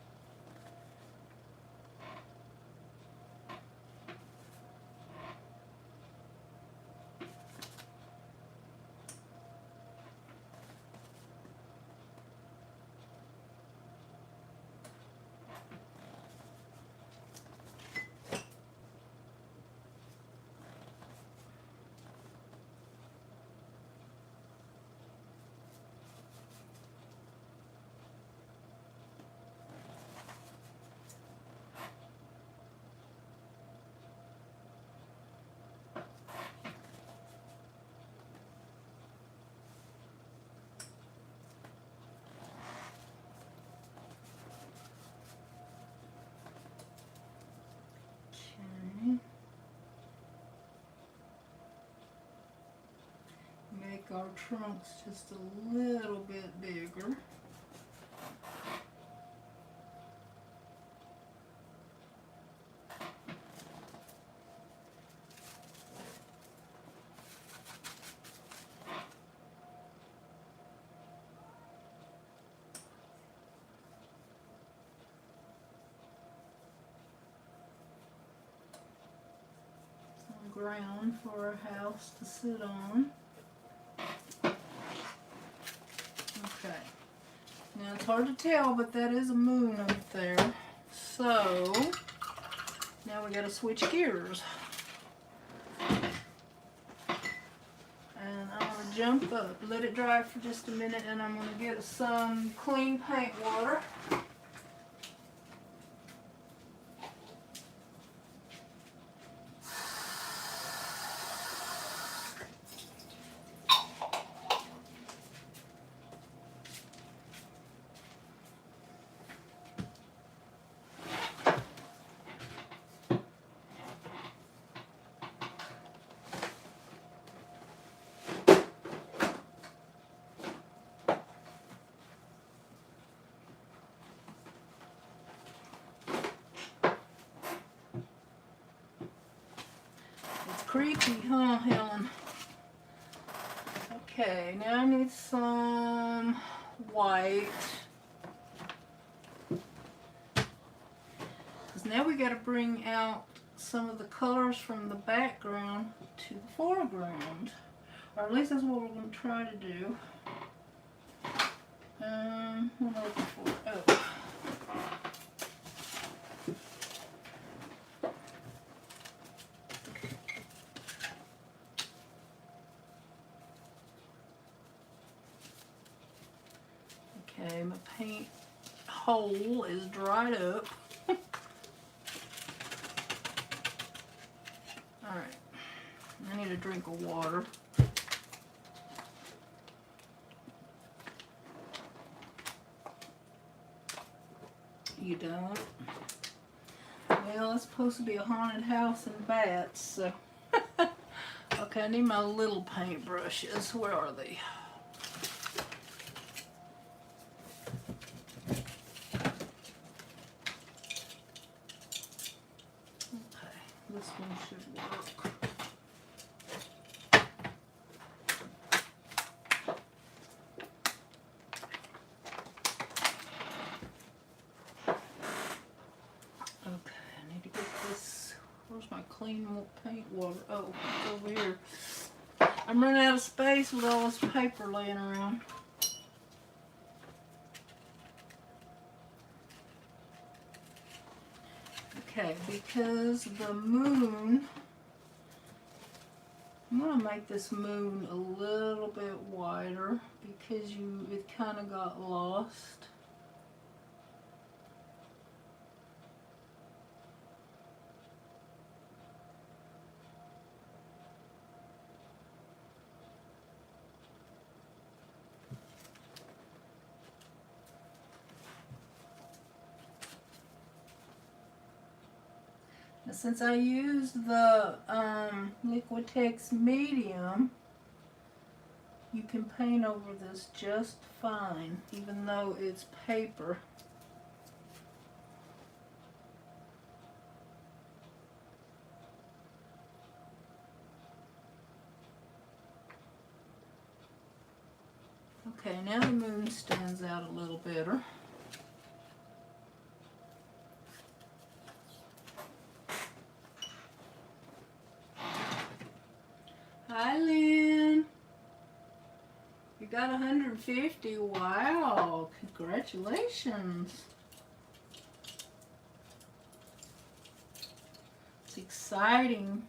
Okay. Make our trunks just a little bit bigger. Some ground for a house to sit on. Okay. Now it's hard to tell, but that is a moon up there. So now we gotta switch gears. And I'm gonna jump up, let it dry for just a minute, and I'm gonna get some clean paint water. Creepy, huh, Helen? Okay, now I need some white. Because now we got to bring out some of the colors from the background to the foreground. Or at least that's what we're going to try to do. What am I looking for? Oh. Okay, my paint hole is dried up. Alright, I need a drink of water. You don't? Well, it's supposed to be a haunted house and bats, so. Okay, I need my little paintbrushes. Where are they? clean paint water. Oh, it's over here. I'm running out of space with all this paper laying around. Okay, because the moon, I'm gonna make this moon a little bit wider because it kind of got lost. Now, since I used the Liquitex medium, you can paint over this just fine, even though it's paper. Okay, now the moon stands out a little better. Hi, Lynn. You got 150. Wow, congratulations. It's exciting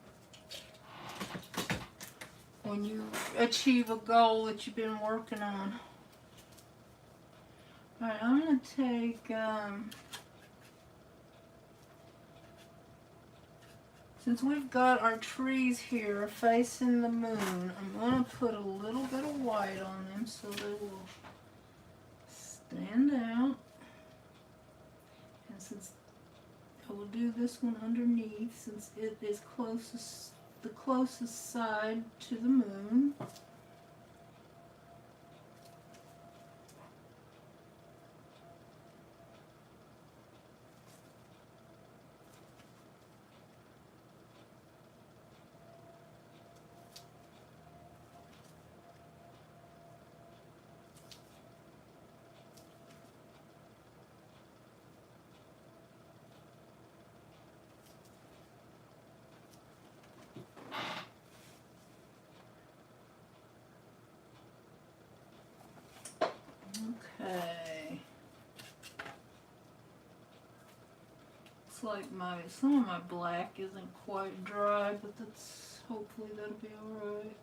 when you achieve a goal that you've been working on. Alright, I'm going to take, since we've got our trees here facing the moon, I'm going to put a little bit of white on them so they will stand out. And since I will do this one underneath, since it is the closest side to the moon. Okay. It's like some of my black isn't quite dry, but hopefully that'll be alright.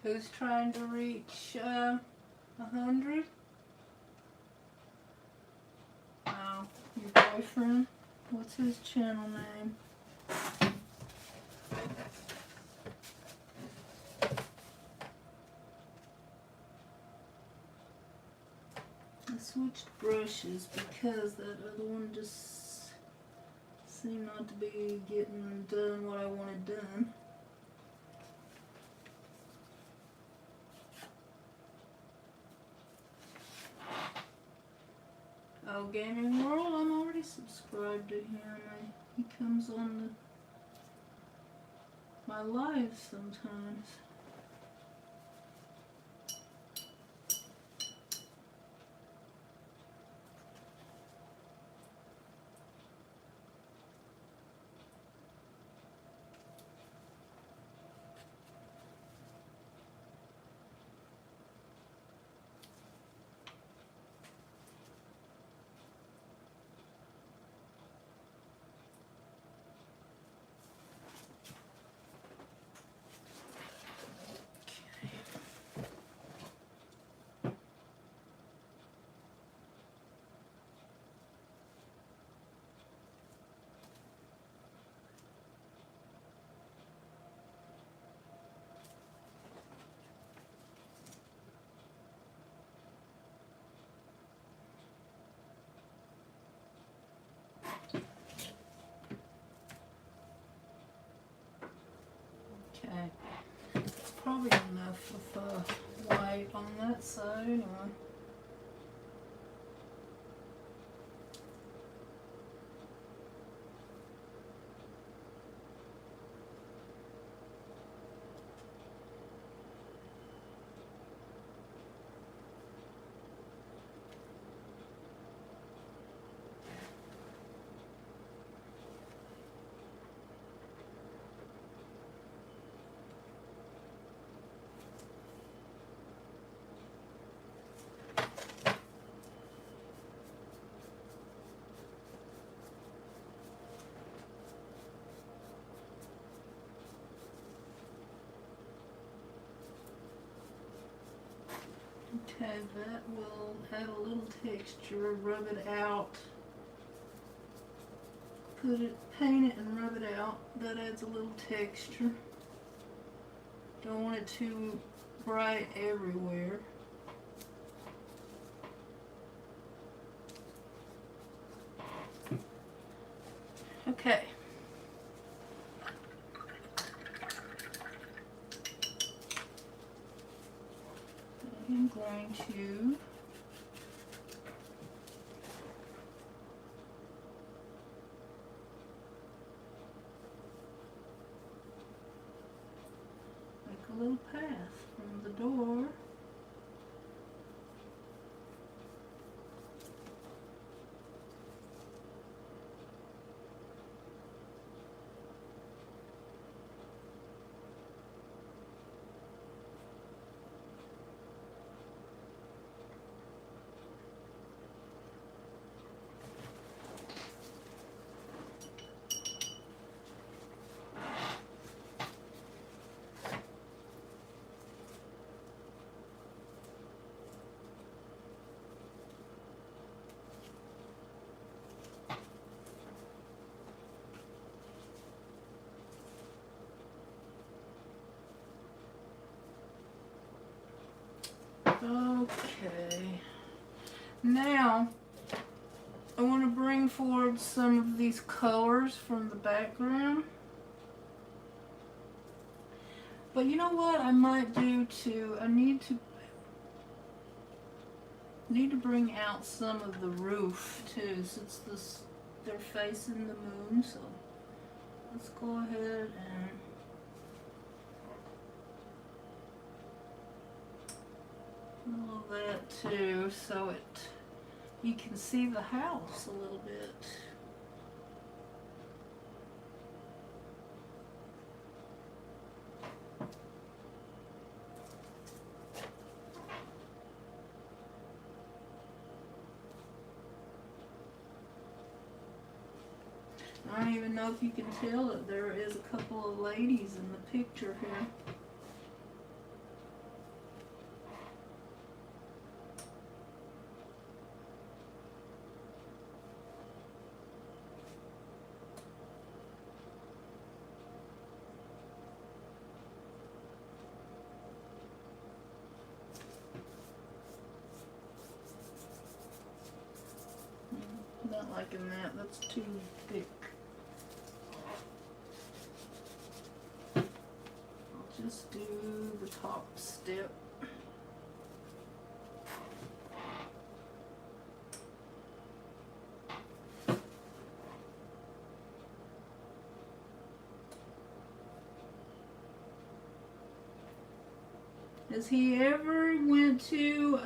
Who's trying to reach 100? Oh, your boyfriend? What's his channel name? I switched brushes because that other one just seemed not to be getting done what I wanted done. Kyle Gaming World. I'm already subscribed to him. He comes on my lives sometimes. Okay, it's probably enough of white on that side anyway. Okay, that will add a little texture, rub it out. Paint it and rub it out. That adds a little texture. Don't want it too bright everywhere. Okay. I'm going to make a little path from the door Okay, now I want to bring forward some of these colors from the background. But you know what I might do too? I need to bring out some of the roof too, since they're facing the moon. So let's go ahead and all that too, so you can see the house a little bit. I don't even know if you can tell that there is a couple of ladies in the picture here. Not liking that, that's too thick. I'll just do the top step. Has he ever went to,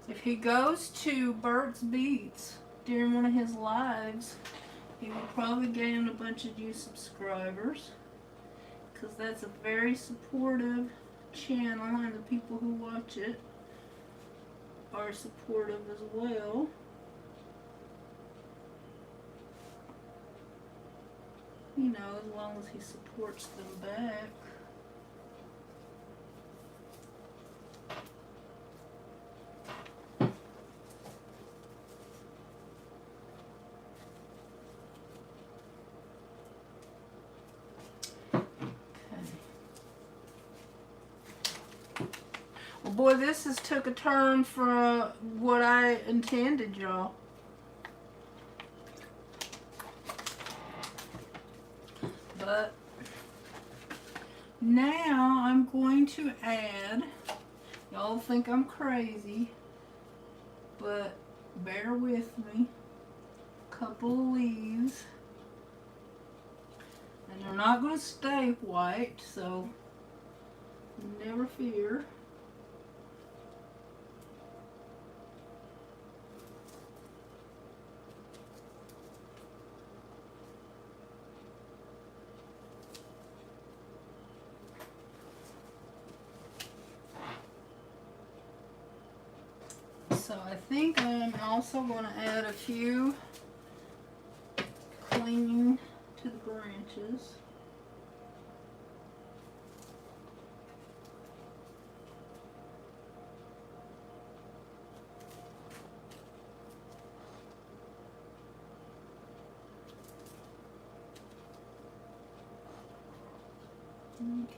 if he goes to Bert's Beats during one of his lives, he will probably gain a bunch of new subscribers, because that's a very supportive channel, and the people who watch it are supportive as well. You know, as long as he supports them back. Well, boy, this has took a turn for what I intended, y'all. But now I'm going to add, y'all think I'm crazy, but bear with me, a couple of leaves. And they're not going to stay white, so never fear. So I think I'm also going to add a few clinging to the branches. Okay.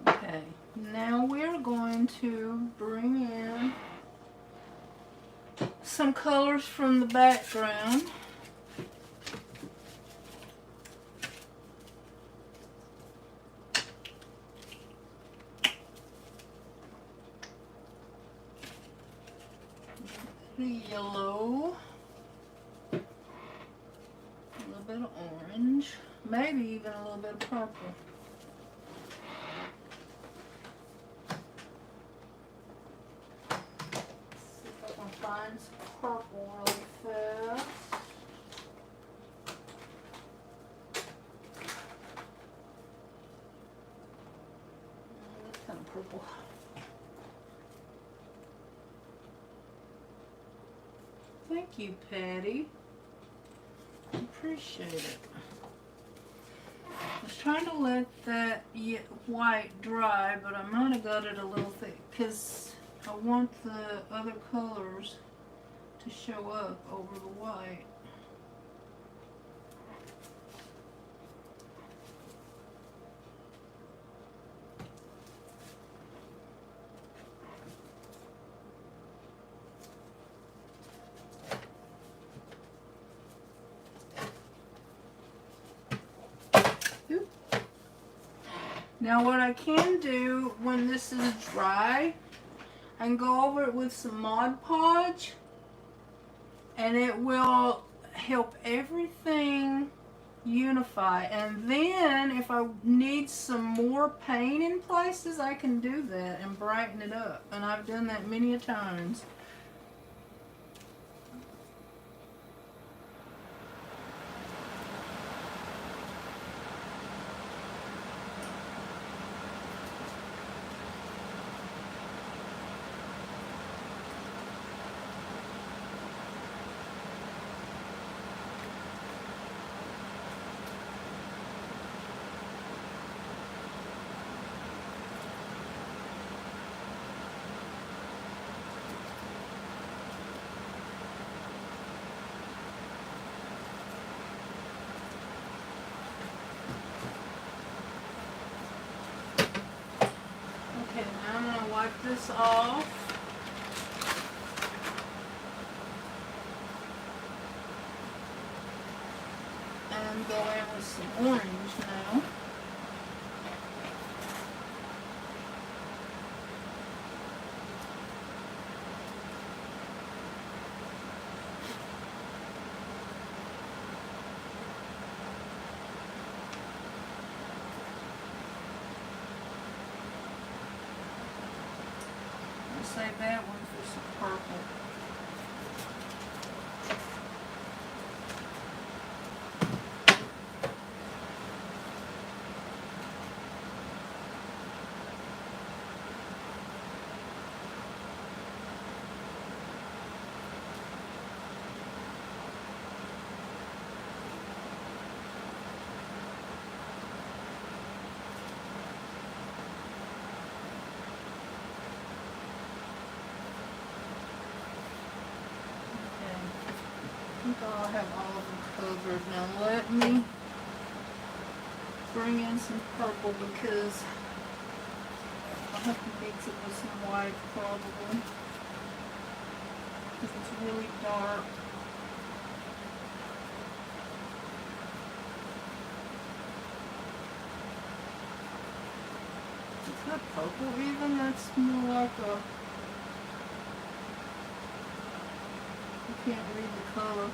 Okay, now we're going to bring in some colors from the background. The yellow, a little bit of orange, maybe even a little bit of purple. Find some purple really fast. That's kind of purple. Thank you, Patty. Appreciate it. I was trying to let that white dry, but I might have got it a little thick because I want the other colors to show up over the white. Now what I can do when this is dry, I can go over it with some Mod Podge, and it will help everything unify. And then if I need some more paint in places, I can do that and brighten it up. And I've done that many a times. this off. And go in with some orange now. Save that one for some purple. I think I'll have all of them covered. Now let me bring in some purple because I'll have to mix it with some white probably because it's really dark. It's not purple even, that's more like a, I can't read the color.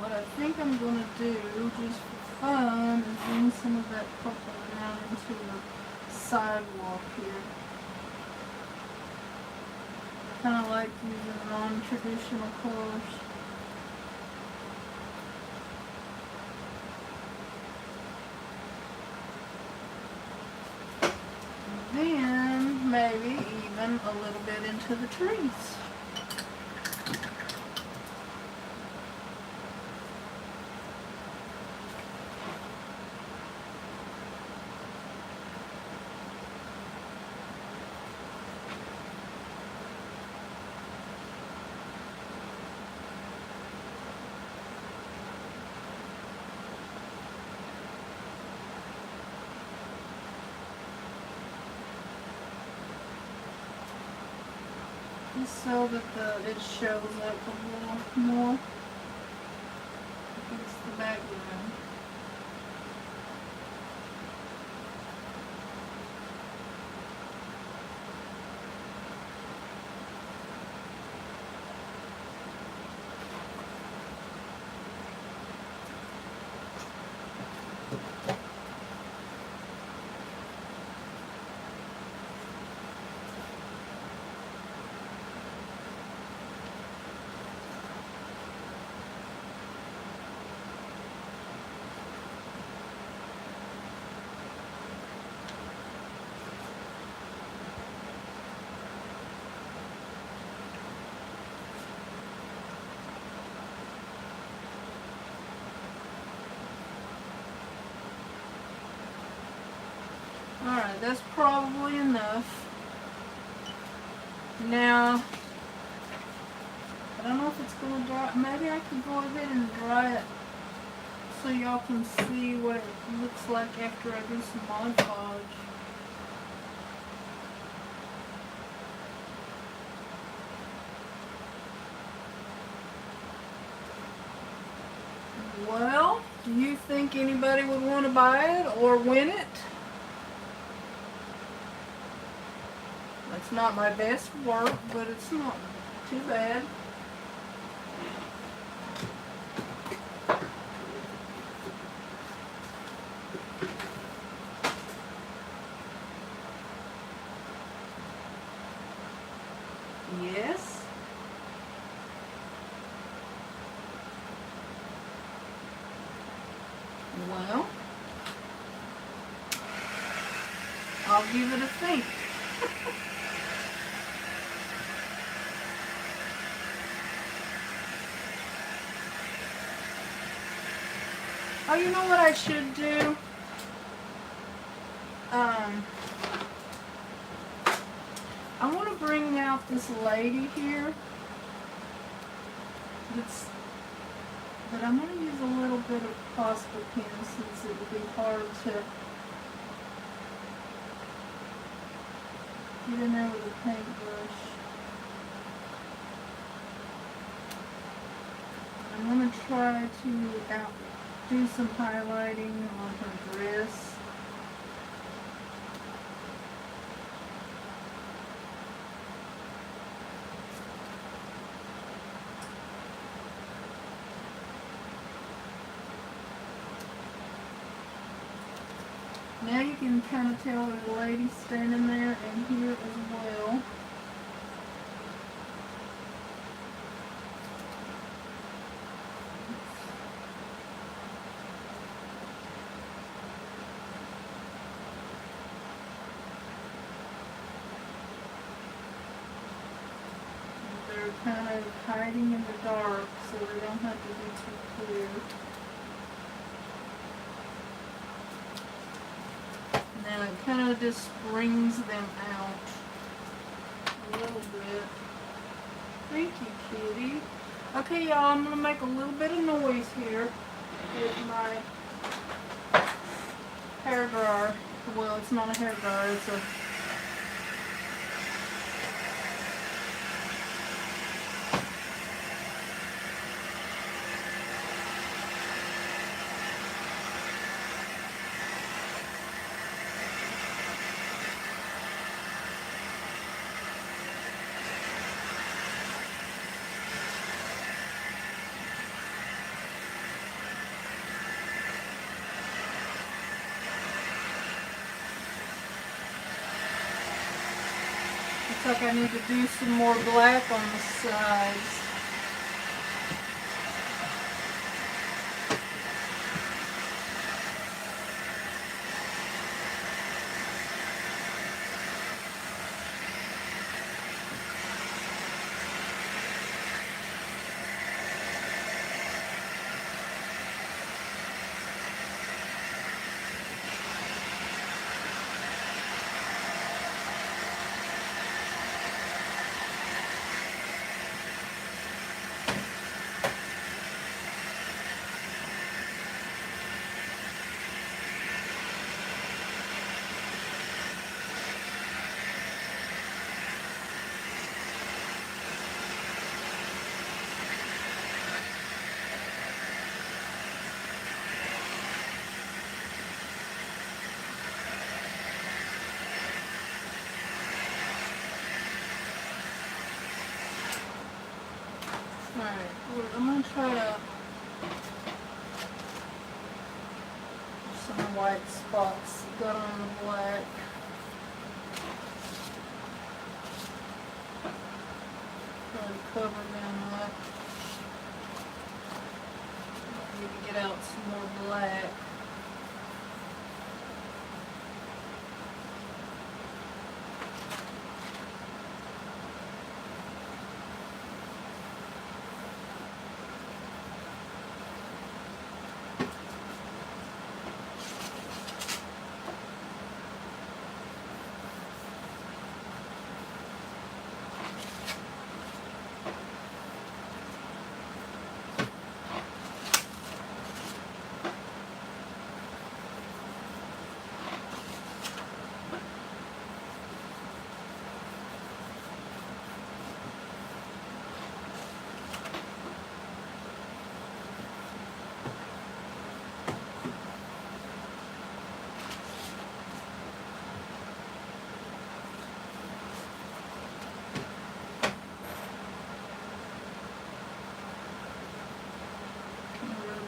What I think I'm going to do, just for fun, is bring some of that purple down into the sidewalk here. I kind of like using non-traditional colors. And then, maybe even a little bit into the trees. So that it shows up a little more against the background. Alright, that's probably enough. Now, I don't know if it's going to dry. Maybe I could go ahead and dry it so y'all can see what it looks like after I do some Mod Podge. Well, do you think anybody would want to buy it or win it? Let's not my best work, but it's not too bad. Yes. Well, I'll give it a think. Oh, you know what I should do? I want to bring out this lady here. But I'm going to use a little bit of pasta pen since it would be hard to get in there with a paintbrush. I'm going to try to do some highlighting on her dress. Now you can kind of tell there's a lady standing there and here as well. They're kind of hiding in the dark so they don't have to be too clear. Now it kind of just brings them out a little bit. Thank you, kitty. Okay, y'all, I'm going to make a little bit of noise here with my hair dryer. Well, it's not a hair dryer, it's a... Looks like I need to do some more black on the sides. Alright, I'm going to try to some white spots got on the black. Try to cover them up. I need to get out some more black.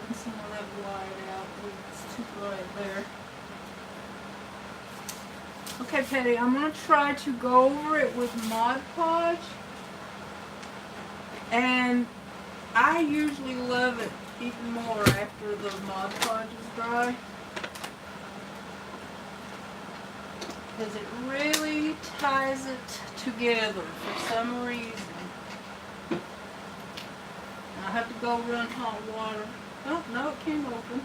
getting some of that white out. It's too bright there. Okay, Patty, I'm going to try to go over it with Mod Podge. And I usually love it even more after the Mod Podge is dry. Because it really ties it together for some reason. I have to go run hot water. Oh, no, it came open.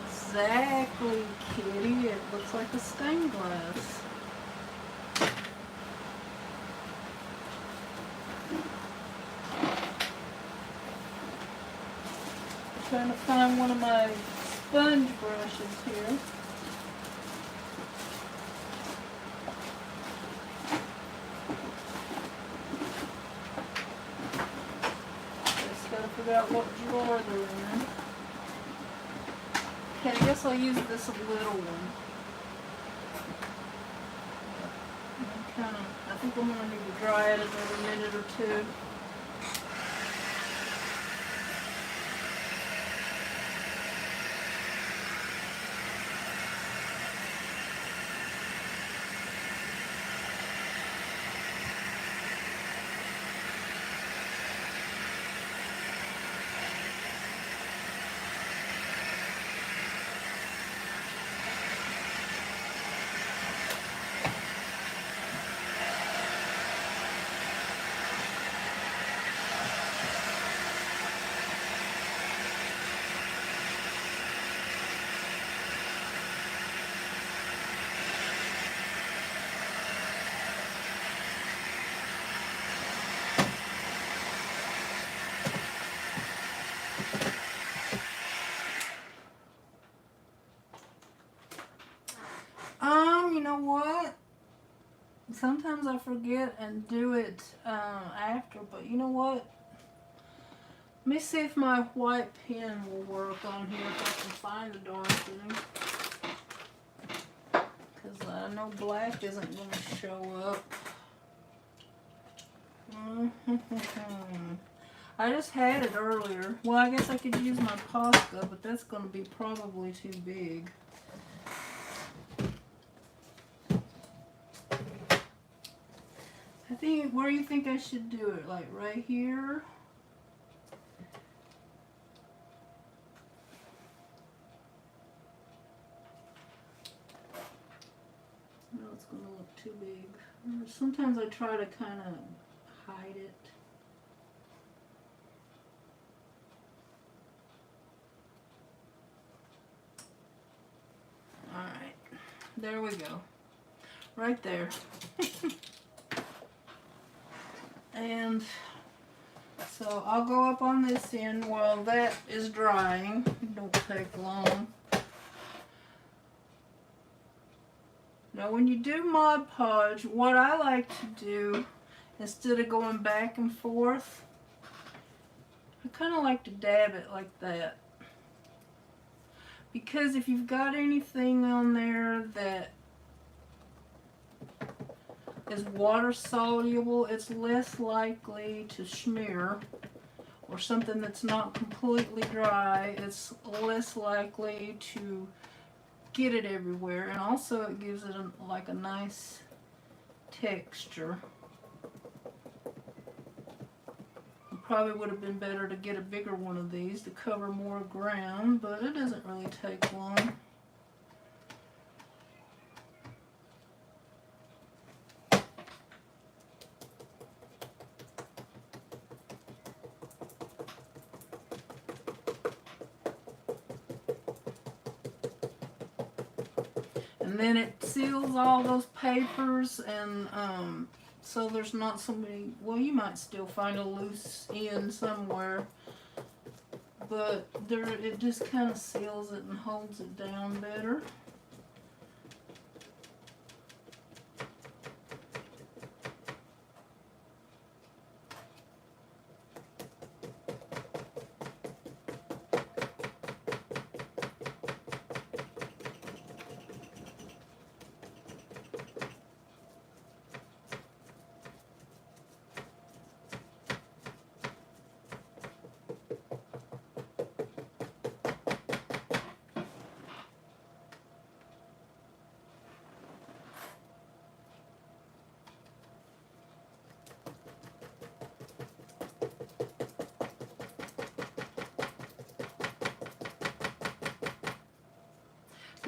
Exactly, kitty. It looks like a stained glass. I'm trying to find one of my sponge brushes here. Just gotta figure out what drawer they're in. Okay, I guess I'll use this little one. I think I'm gonna need to dry it another minute or two. You know what? Sometimes I forget and do it after, but you know what? Let me see if my white pen will work on here if I can find the darn thing. Because I know black isn't going to show up. I just had it earlier. Well, I guess I could use my Posca, but that's going to be probably too big. I think, where do you think I should do it? Like right here? No, it's going to look too big. Sometimes I try to kind of hide it. Alright, there we go. Right there. And so I'll go up on this end while that is drying. It don't take long. Now when you do Mod Podge, what I like to do, instead of going back and forth, I kind of like to dab it like that. Because if you've got anything on there that is water soluble, it's less likely to smear. Or something that's not completely dry, it's less likely to get it everywhere. And also it gives it like a nice texture. It probably would have been better to get a bigger one of these to cover more ground, but it doesn't really take long. And then it seals all those papers, and so there's not so many, well, you might still find a loose end somewhere, but there, it just kind of seals it and holds it down better.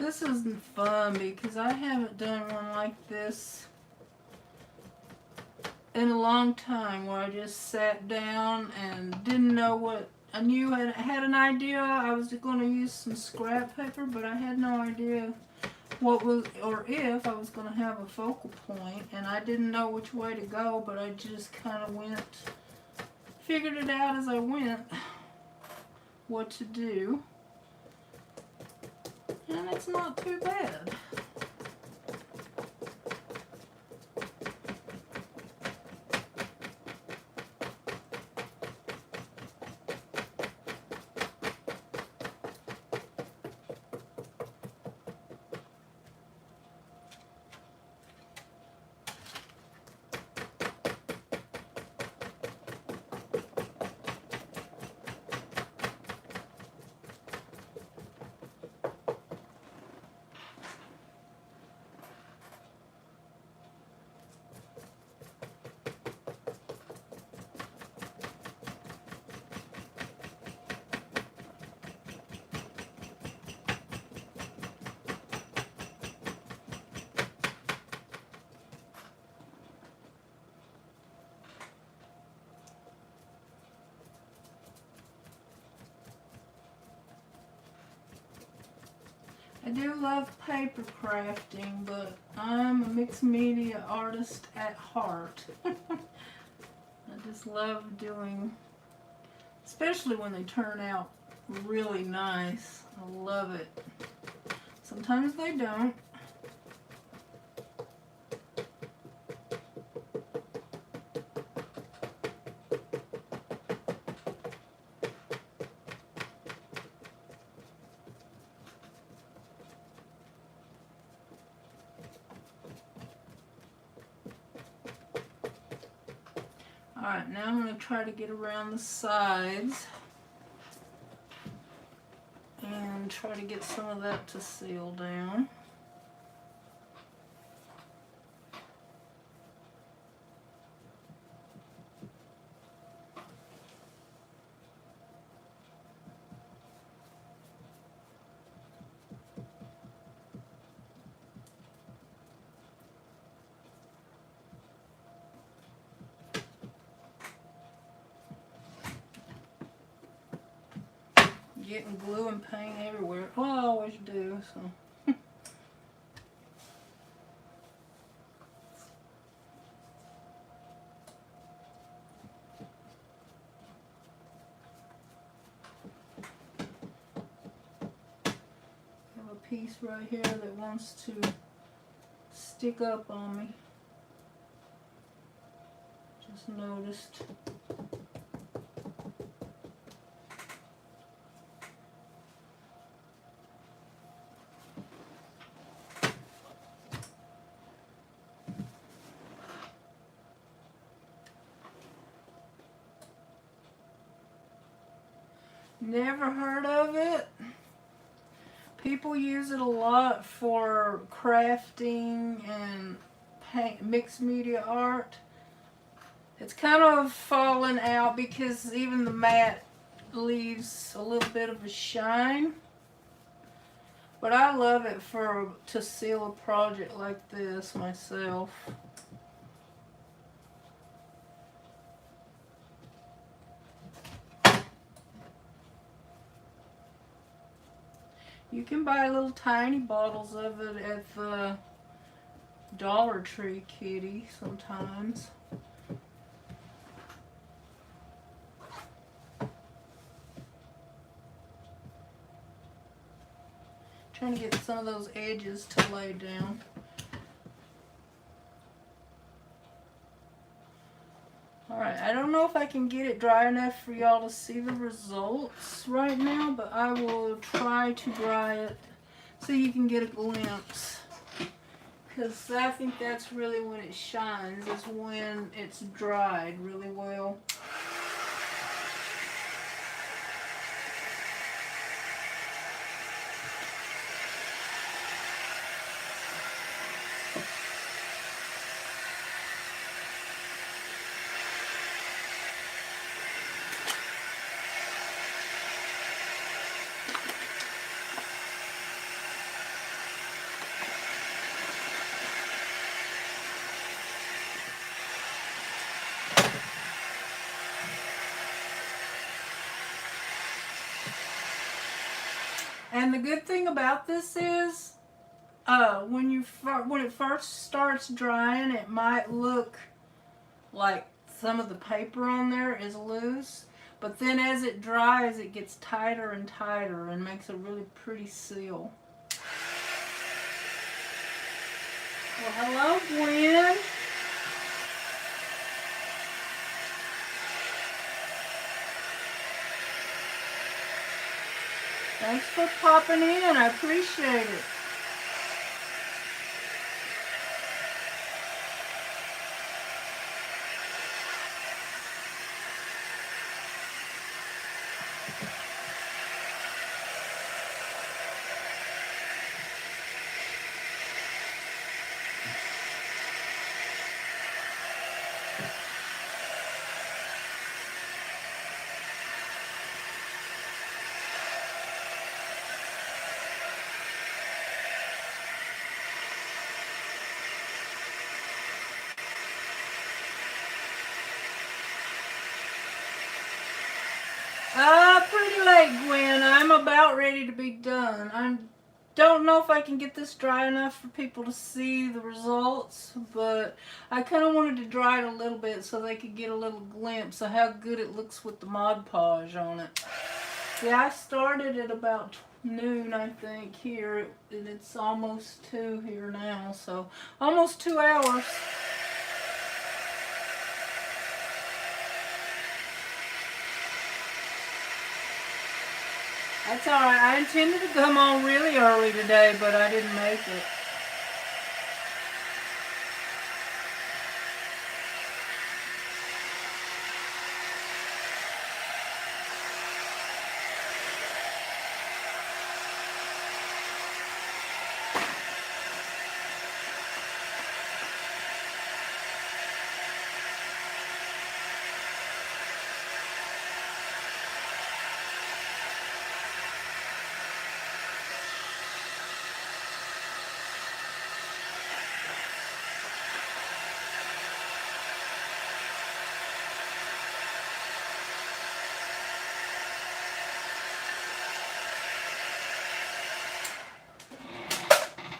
This isn't fun because I haven't done one like this in a long time, where I just sat down and didn't know what. I knew I had an idea I was going to use some scrap paper, but I had no idea what was, or if I was going to have a focal point, and I didn't know which way to go, but I just kind of figured it out as I went, what to do, and it's not too bad. I do love paper crafting, but I'm a mixed media artist at heart. I just love doing, especially when they turn out really nice. I love it. Sometimes they don't. Alright, now I'm going to try to get around the sides and try to get some of that to seal down. Getting glue and paint everywhere. Well, I always do, so. Have a piece right here that wants to stick up on me. Just noticed. Never heard of it. People use it a lot for crafting and paint, mixed media art. It's kind of fallen out because even the matte leaves a little bit of a shine. But I love it to seal a project like this myself. You can buy little tiny bottles of it at the Dollar Tree, kitty, sometimes. Trying to get some of those edges to lay down. Alright, I don't know if I can get it dry enough for y'all to see the results right now, but I will try to dry it so you can get a glimpse. Because I think that's really when it shines, is when it's dried really well. And the good thing about this is, when it first starts drying, it might look like some of the paper on there is loose, but then as it dries, it gets tighter and tighter and makes a really pretty seal. Well, hello, Gwen. Thanks for popping in. I appreciate it. Pretty late, Gwen. I'm about ready to be done. I don't know if I can get this dry enough for people to see the results, but I kind of wanted to dry it a little bit so they could get a little glimpse of how good it looks with the Mod Podge on it. Yeah, I started at about noon, I think, here, and it's almost 2 here now, so almost 2 hours. That's alright. I intended to come on really early today, but I didn't make it.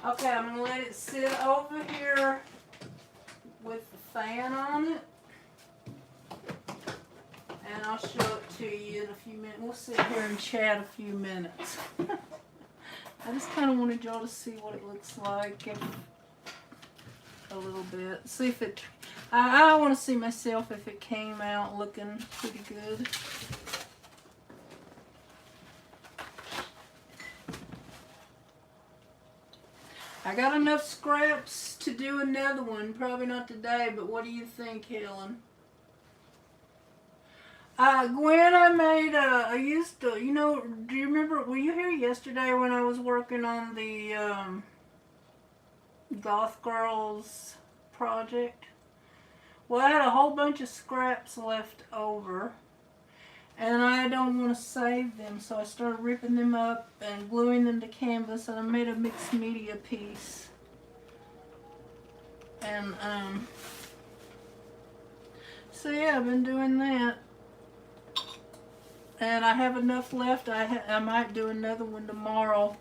Okay, I'm going to let it sit over here with the fan on it. And I'll show it to you in a few minutes. We'll sit here and chat a few minutes. I just kind of wanted y'all to see what it looks like a little bit. See if it... I want to see myself if it came out looking pretty good. I got enough scraps to do another one. Probably not today, but what do you think, Helen? Gwen, I made I used to, you know, do you remember, were you here yesterday when I was working on the Goth Girls project? Well, I had a whole bunch of scraps left over, and I don't want to save them, so I started ripping them up and gluing them to canvas, and I made a mixed media piece. And, so yeah, I've been doing that. And I have enough left. I might do another one tomorrow.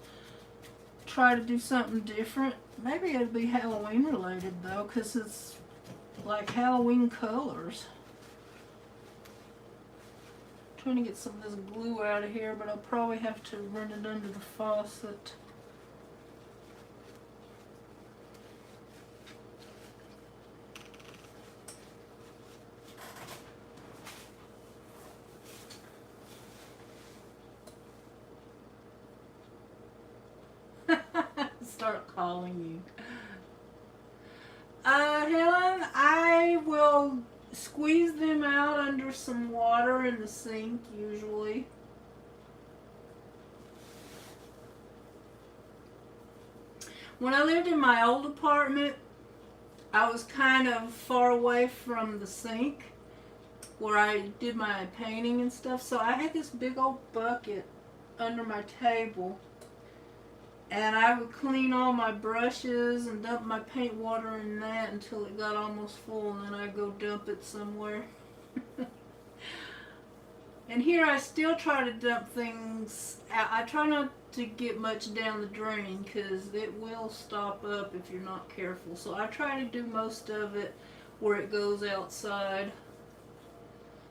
Try to do something different. Maybe it'll be Halloween related, though, because it's like Halloween colors. Trying to get some of this glue out of here, but I'll probably have to run it under the faucet. Start calling you. Helen, I will squeeze them out under some water in the sink, usually. When I lived in my old apartment, I was kind of far away from the sink where I did my painting and stuff, so I had this big old bucket under my table, and I would clean all my brushes and dump my paint water in that until it got almost full, and then I'd go dump it somewhere. And here I still try to dump things out. I try not to get much down the drain because it will stop up if you're not careful. So I try to do most of it where it goes outside.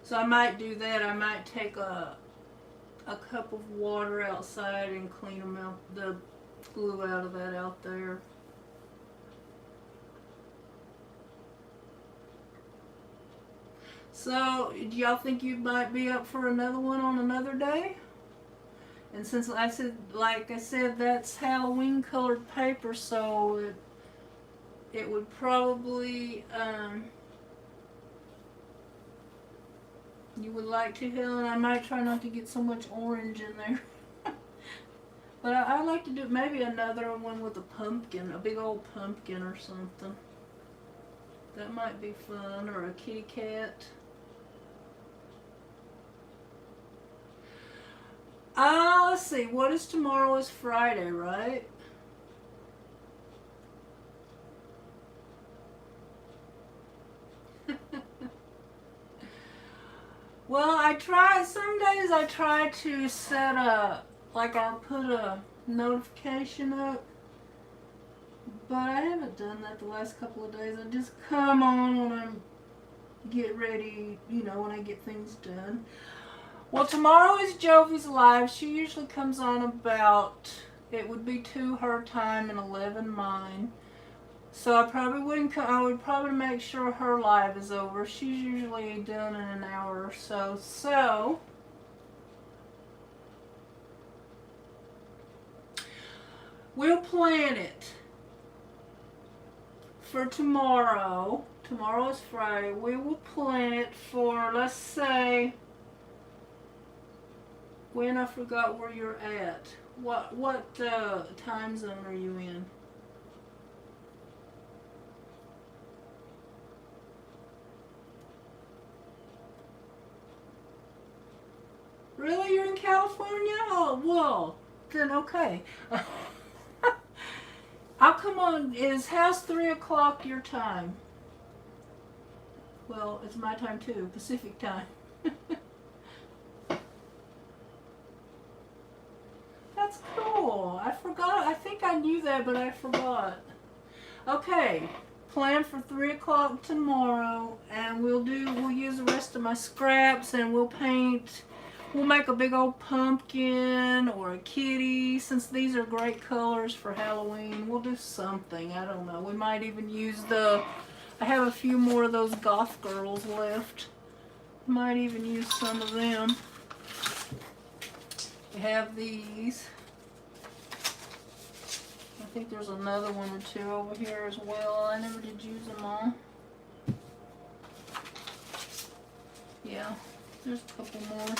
So I might do that. I might take a cup of water outside and clean them out, the glue out of that out there. So, do y'all think you might be up for another one on another day? And since I said, like I said, that's Halloween colored paper, so it would probably, you would like to, Helen. I might try not to get so much orange in there. But I like to do maybe another one with a pumpkin, a big old pumpkin or something. That might be fun, or a kitty cat. Let's see. What is tomorrow? Is Friday, right? Well, some days I try to set like I'll put a notification up, but I haven't done that the last couple of days. I just come on when I get ready, when I get things done. Well, tomorrow is Jovi's live. She usually comes on about, it would be 2 her time and 11 mine. So I probably wouldn't come, I would probably make sure her live is over. She's usually done in an hour or so. So, we'll plan it for tomorrow. Tomorrow is Friday. We will plan it for, let's say, when I forgot where you're at. What time zone are you in? Really? You're in California? Oh, well, then okay. I'll come on. How's 3 o'clock your time? Well, it's my time too, Pacific time. That's cool. I forgot. I think I knew that, but I forgot. Okay. Plan for 3 o'clock tomorrow, and we'll use the rest of my scraps, and we'll paint. We'll make a big old pumpkin or a kitty. Since these are great colors for Halloween, we'll do something. I don't know. We might even use I have a few more of those goth girls left. Might even use some of them. We have these. I think there's another one or two over here as well. I never did use them all. Yeah, there's a couple more.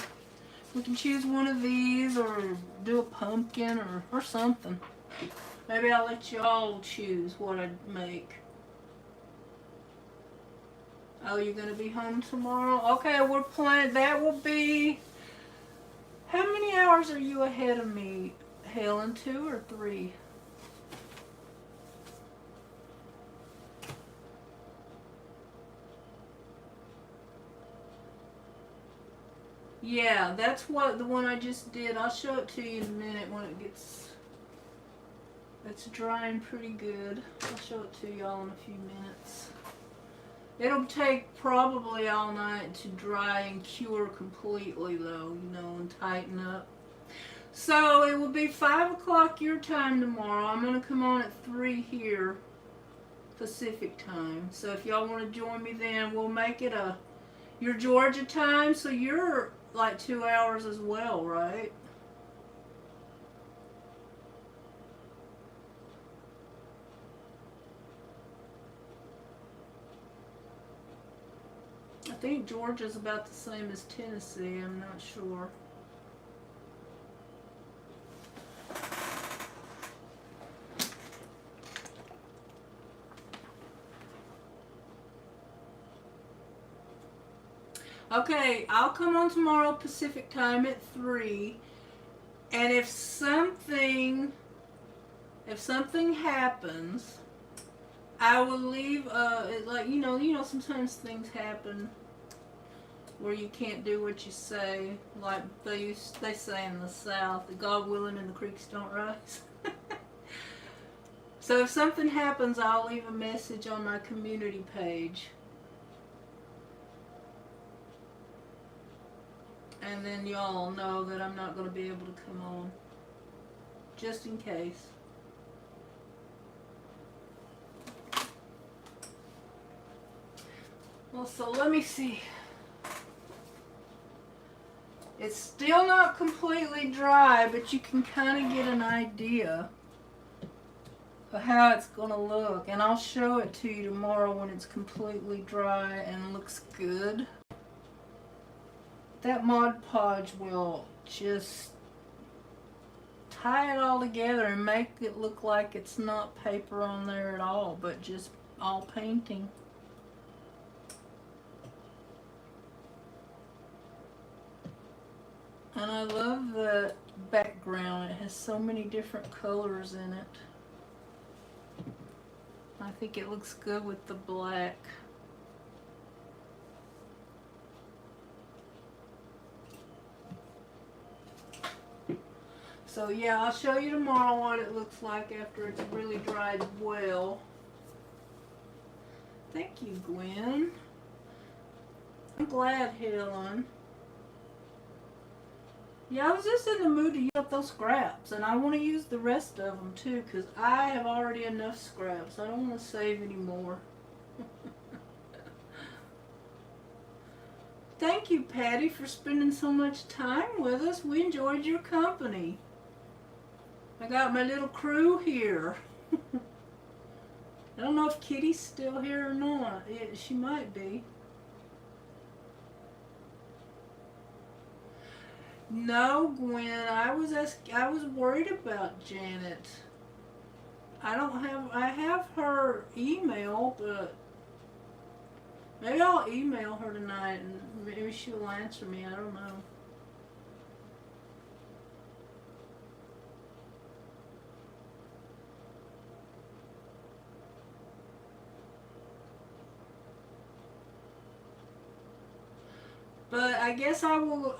We can choose one of these or do a pumpkin or something. Maybe I'll let y'all choose what I'd make. Oh, you're going to be home tomorrow? Okay, we're planning. That will be... How many hours are you ahead of me, Helen? 2 or 3? Yeah, that's the one I just did. I'll show it to you in a minute when it's drying pretty good. I'll show it to y'all in a few minutes. It'll take probably all night to dry and cure completely though, and tighten up. So it will be 5 o'clock your time tomorrow. I'm going to come on at 3 here, Pacific time. So if y'all want to join me then, we'll make it your Georgia time, so you're like 2 hours as well, right? I think Georgia's about the same as Tennessee. I'm not sure. Okay, I'll come on tomorrow Pacific time at 3. And if something happens, I will leave, sometimes things happen. where you can't do what you say, like they say in the South, that God willing and the creeks don't rise. So if something happens, I'll leave a message on my community page. And then y'all know that I'm not going to be able to come on. Just in case. Well, so let me see. It's still not completely dry, but you can kind of get an idea of how it's going to look. And I'll show it to you tomorrow when it's completely dry and looks good. That Mod Podge will just tie it all together and make it look like it's not paper on there at all, but just all painting. And I love the background. It has so many different colors in it. I think it looks good with the black. So yeah, I'll show you tomorrow what it looks like after it's really dried well. Thank you, Gwen. I'm glad, Helen. Yeah, I was just in the mood to use up those scraps, and I want to use the rest of them too, because I have already enough scraps. I don't want to save any more. Thank you, Patty, for spending so much time with us. We enjoyed your company. I got my little crew here. I don't know if Kitty's still here or not. Yeah, she might be. No, Gwen, I was worried about Janet. I have her email, but maybe I'll email her tonight and maybe she'll answer me. I don't know. But I guess I will,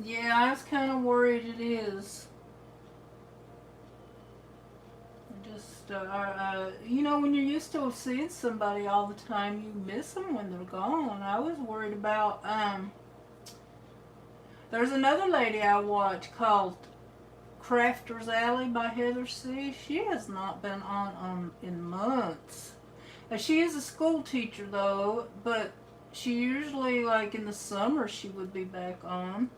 yeah, I was kind of worried it is. Just, you know, when you're used to seeing somebody all the time, you miss them when they're gone. I was worried about, there's another lady I watch called Crafter's Alley by Heather C. She has not been on in months. She is a school teacher though, but she usually, like in the summer, she would be back on.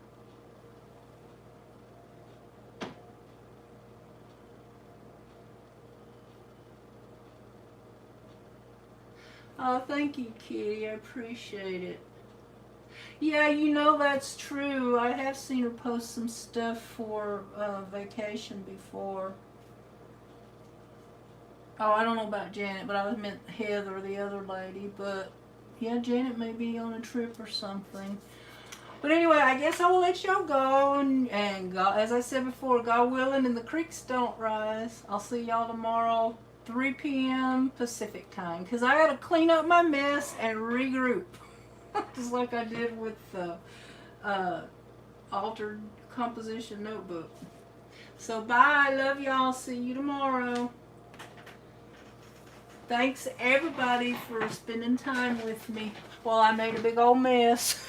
Oh, thank you, Kitty. I appreciate it. Yeah, you know that's true. I have seen her post some stuff for vacation before. Oh, I don't know about Janet, but I meant Heather, the other lady. But yeah, Janet may be on a trip or something. But anyway, I guess I will let y'all go. And God, as I said before, God willing and the creeks don't rise. I'll see y'all tomorrow, 3 p.m. Pacific time. Because I got to clean up my mess and regroup. Just like I did with the altered composition notebook. So bye. Love y'all. See you tomorrow. Thanks everybody for spending time with me while I made a big old mess.